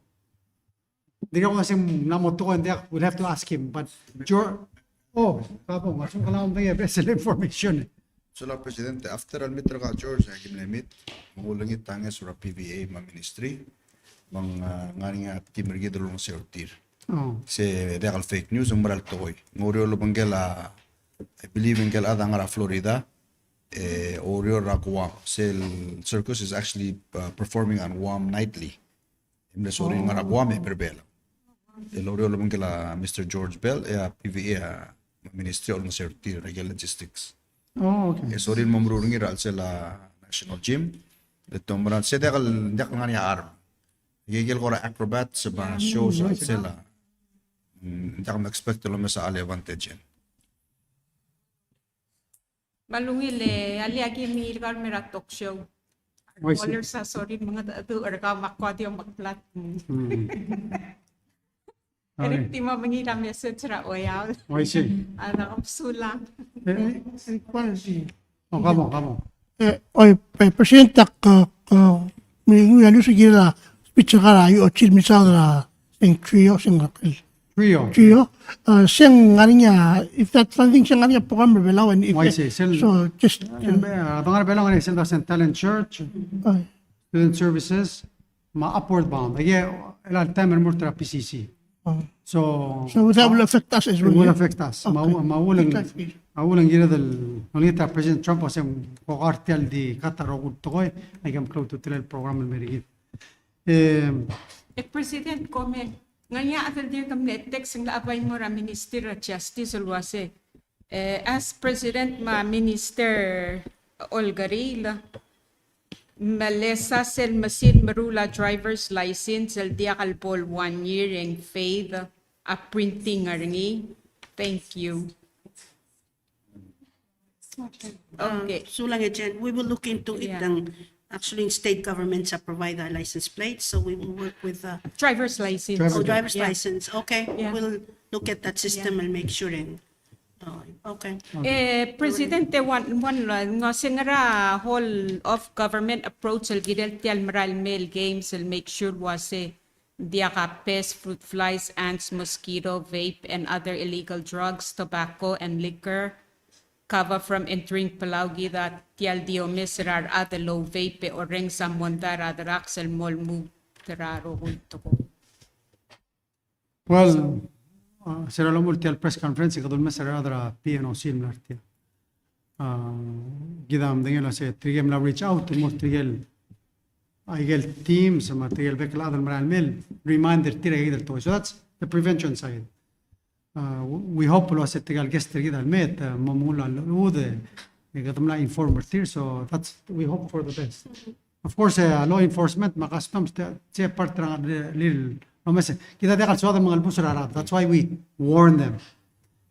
di ko kasi namoto ko hindi we'll have to ask him but kapo mas kung alam ng best information. Sula Presidente, after al mitra ka George, gimlemit, mangulangit tanga sura PVA ma ministry, ngani nga timergi dalong sa ortir. Se regal fake news ang maral toy. Ngorio lo bangela, I believe in gel ada ngara Florida, Orio ra Guam. Se circus is actually performing on Guam nightly. Imle sorry ngara Guam berbela. El Orio lo bangela Mr. George Bell, PVA ministry of sa ortir, regal logistics. Oh, okay. So rin mamrurungi ral sila national gym. Ito mo rin, sila hindi ka nga niya arm. Gigil ko rin acrobat sa mga shows at sila. Hindi ka ma-expect lang sa ali advantage yan. Malungil aliagi mi ilgal mera talk show. Caller sa sorry mga datu or ka makwadi yung magplat. Pero di mo mangira message ra oyaw. I see. Ano kapsula. Kamo. Presidente, mi aluso gira speech kara yu ochil misal sing trio sing trio sing ngarinya if that funding sing ngarinya program belau and if so just Dongar belau ngani sel dosen talent church student services ma upward bound. Aya ila time murtra PCC. So that will affect us as well. It will affect us. Maulang gira del nolita President Trump was ko cartel di Qatar to koy ay kam close to el program el merigi. President come nganya atal dia kam text ng apay mo ra Minister of Justice ulwase. As President ma Minister Olga Rila Malesa sel masin marula driver's license el dia kalpol 1 year in faith a printing arngi. Thank you. Okay. Sulang agent, we will look into it. Actually, state governments provide a license plate, so we will work with Driver's license. driver's license. Okay, Yeah. we'll look at that system and make sure. Okay. Presidente one nga singara whole of government approach el gidel tial maral mail games el make sure wase dia ka pest, fruit flies, ants, mosquito, vape and other illegal drugs, tobacco and liquor cover from entering Palau gida tial dio misrar at low vape or ring someone dara el mol move teraro hulto ko. Well, sarà la multi al press conference kadul mesara adra PNOC mlartia. Gidam dengela se trigem la reach out to trigel aigel teams ma trigel bekla adal maral mail reminder tira gidel to. So that's the prevention side. We hope lo se trigel guest gidal met mamula lude gadamla informer tir, so that's we hope for the best. Of course law enforcement ma customs che partra lil no message. Kita dekal so mga albusra rat. That's why we warn them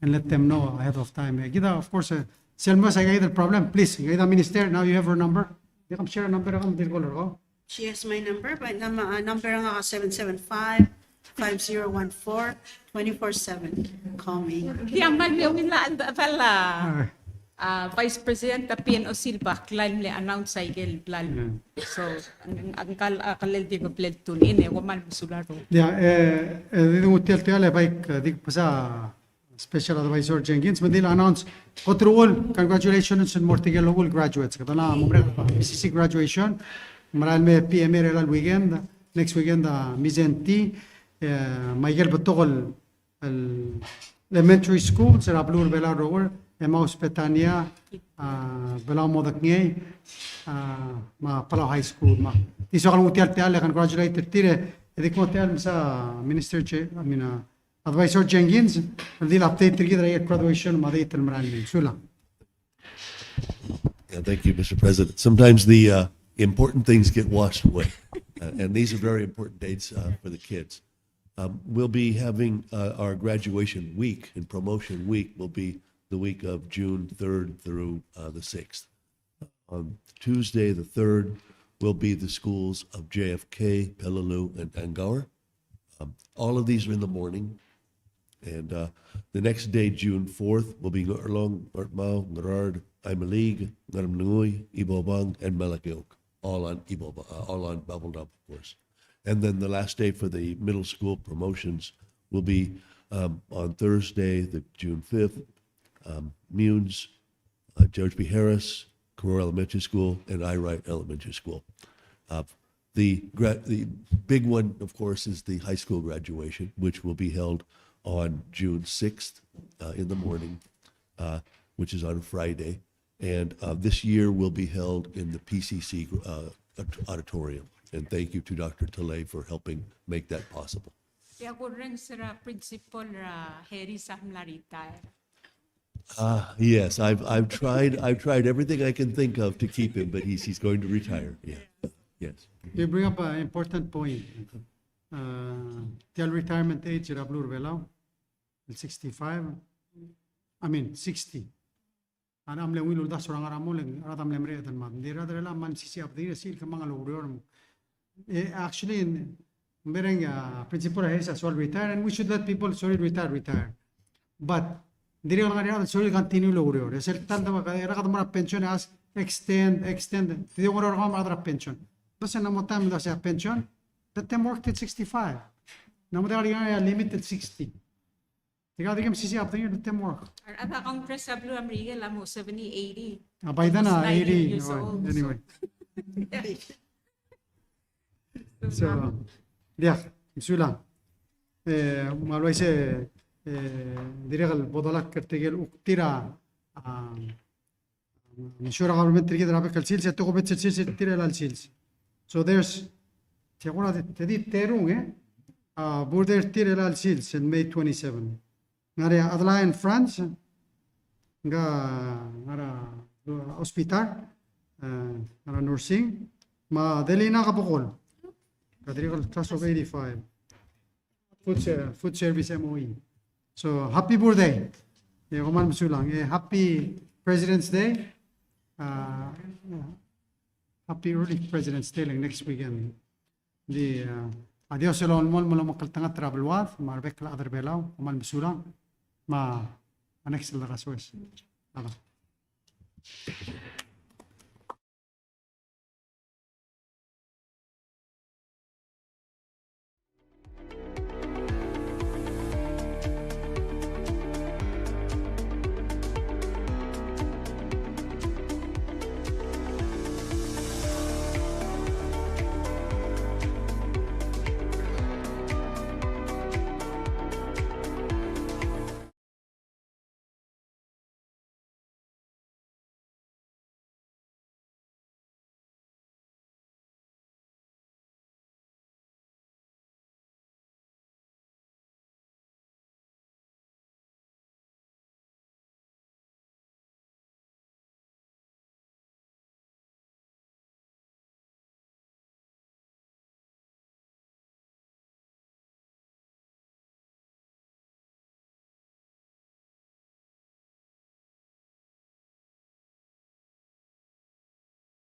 and let them know ahead of time. Kita of course sel mo sa the problem. Please, the minister, now you have her number. You can share a number akong dirkolor ko. She has my number, but number nga 775-5014-24/7. Call me. Yang magbiwila pala. Vice President PNO Silva claim le announce cycle plan. So ang kalel di ko pled tunin waman sularo. Yeah, di mo tial tial bike di pa sa Special Advisor Jenkins, Mandil announce Kotrul, congratulations and Mortigel graduates. Katana PCC graduation, Maralme PMR el weekend, next weekend Mizenti, Miguel Batogol elementary school, Serablur Bela Rower, Emmaus Petania, Bela Modaknye, Palau High School. These are all Mutial, congratulated Tire, Edikotel, Minister, Advisor Jenkins, and the update together graduation, Madit and Maralme. Sula. Yeah, thank you, Mr. President. Sometimes the important things get washed away, and these are very important dates for the kids. We'll be having our graduation week and promotion week will be the week of June 3rd through the 6th. On Tuesday, the 3rd, will be the schools of JFK, Palau, and Angaur. All of these are in the morning. And the next day, June 4th, will be Ngurlong, Ngurtmao, Ngurard, Aimalig, Ngaramnungoy, Ibobang, and Malakiok, all on Bubbled Up, of course. And then the last day for the middle school promotions will be on Thursday, the June 5th, Munes, George B. Harris, Carroll Elementary School, and I Wright Elementary School. The big one, of course, is the high school graduation, which will be held on June 6th in the morning, which is on Friday. And this year will be held in the PCC auditorium. And thank you to Dr. Talay for helping make that possible. Principal Harry Samlarita. Yes, I've tried everything I can think of to keep him, but he's going to retire. Yeah, yes. You bring up an important point. The retirement age of Ablur Velau, 65. I mean 60. And I'm le wilu das orang aramuling radam lemre dan man. Dira dira man sisi abdi sil kamang alurior. Actually, in Principal Harris as well retire, and we should let people retire. But diri orang ada sorry continue lurior. Esel tanda makadera kadamara pension as extend. Diri orang ada pension. Basta na mo time da sa pension. Let them work till 65. Na mo dali limited 60. Tiga digam sisi abdi let them work. Ada Congress sa Blue America la mo 70, 80. By then 80 years old. Anyway. So, yeah, Sula. Malway se dirigal bodolak kertegel uktira insurance government trigger rabek sils to gobet sils tira al sils. So there's tiaguna tedi terung border tira al sils in May 27. Ngare adla in France ngara hospital ngara nursing ma delina kapokol. Cathedral class of 85. Food service MOE. So happy birthday. Happy President's Day. Happy early President's Day like next weekend. The adios elon mol mula makaltanga travel wath marbek la other belau man bisulang ma next la kaswes.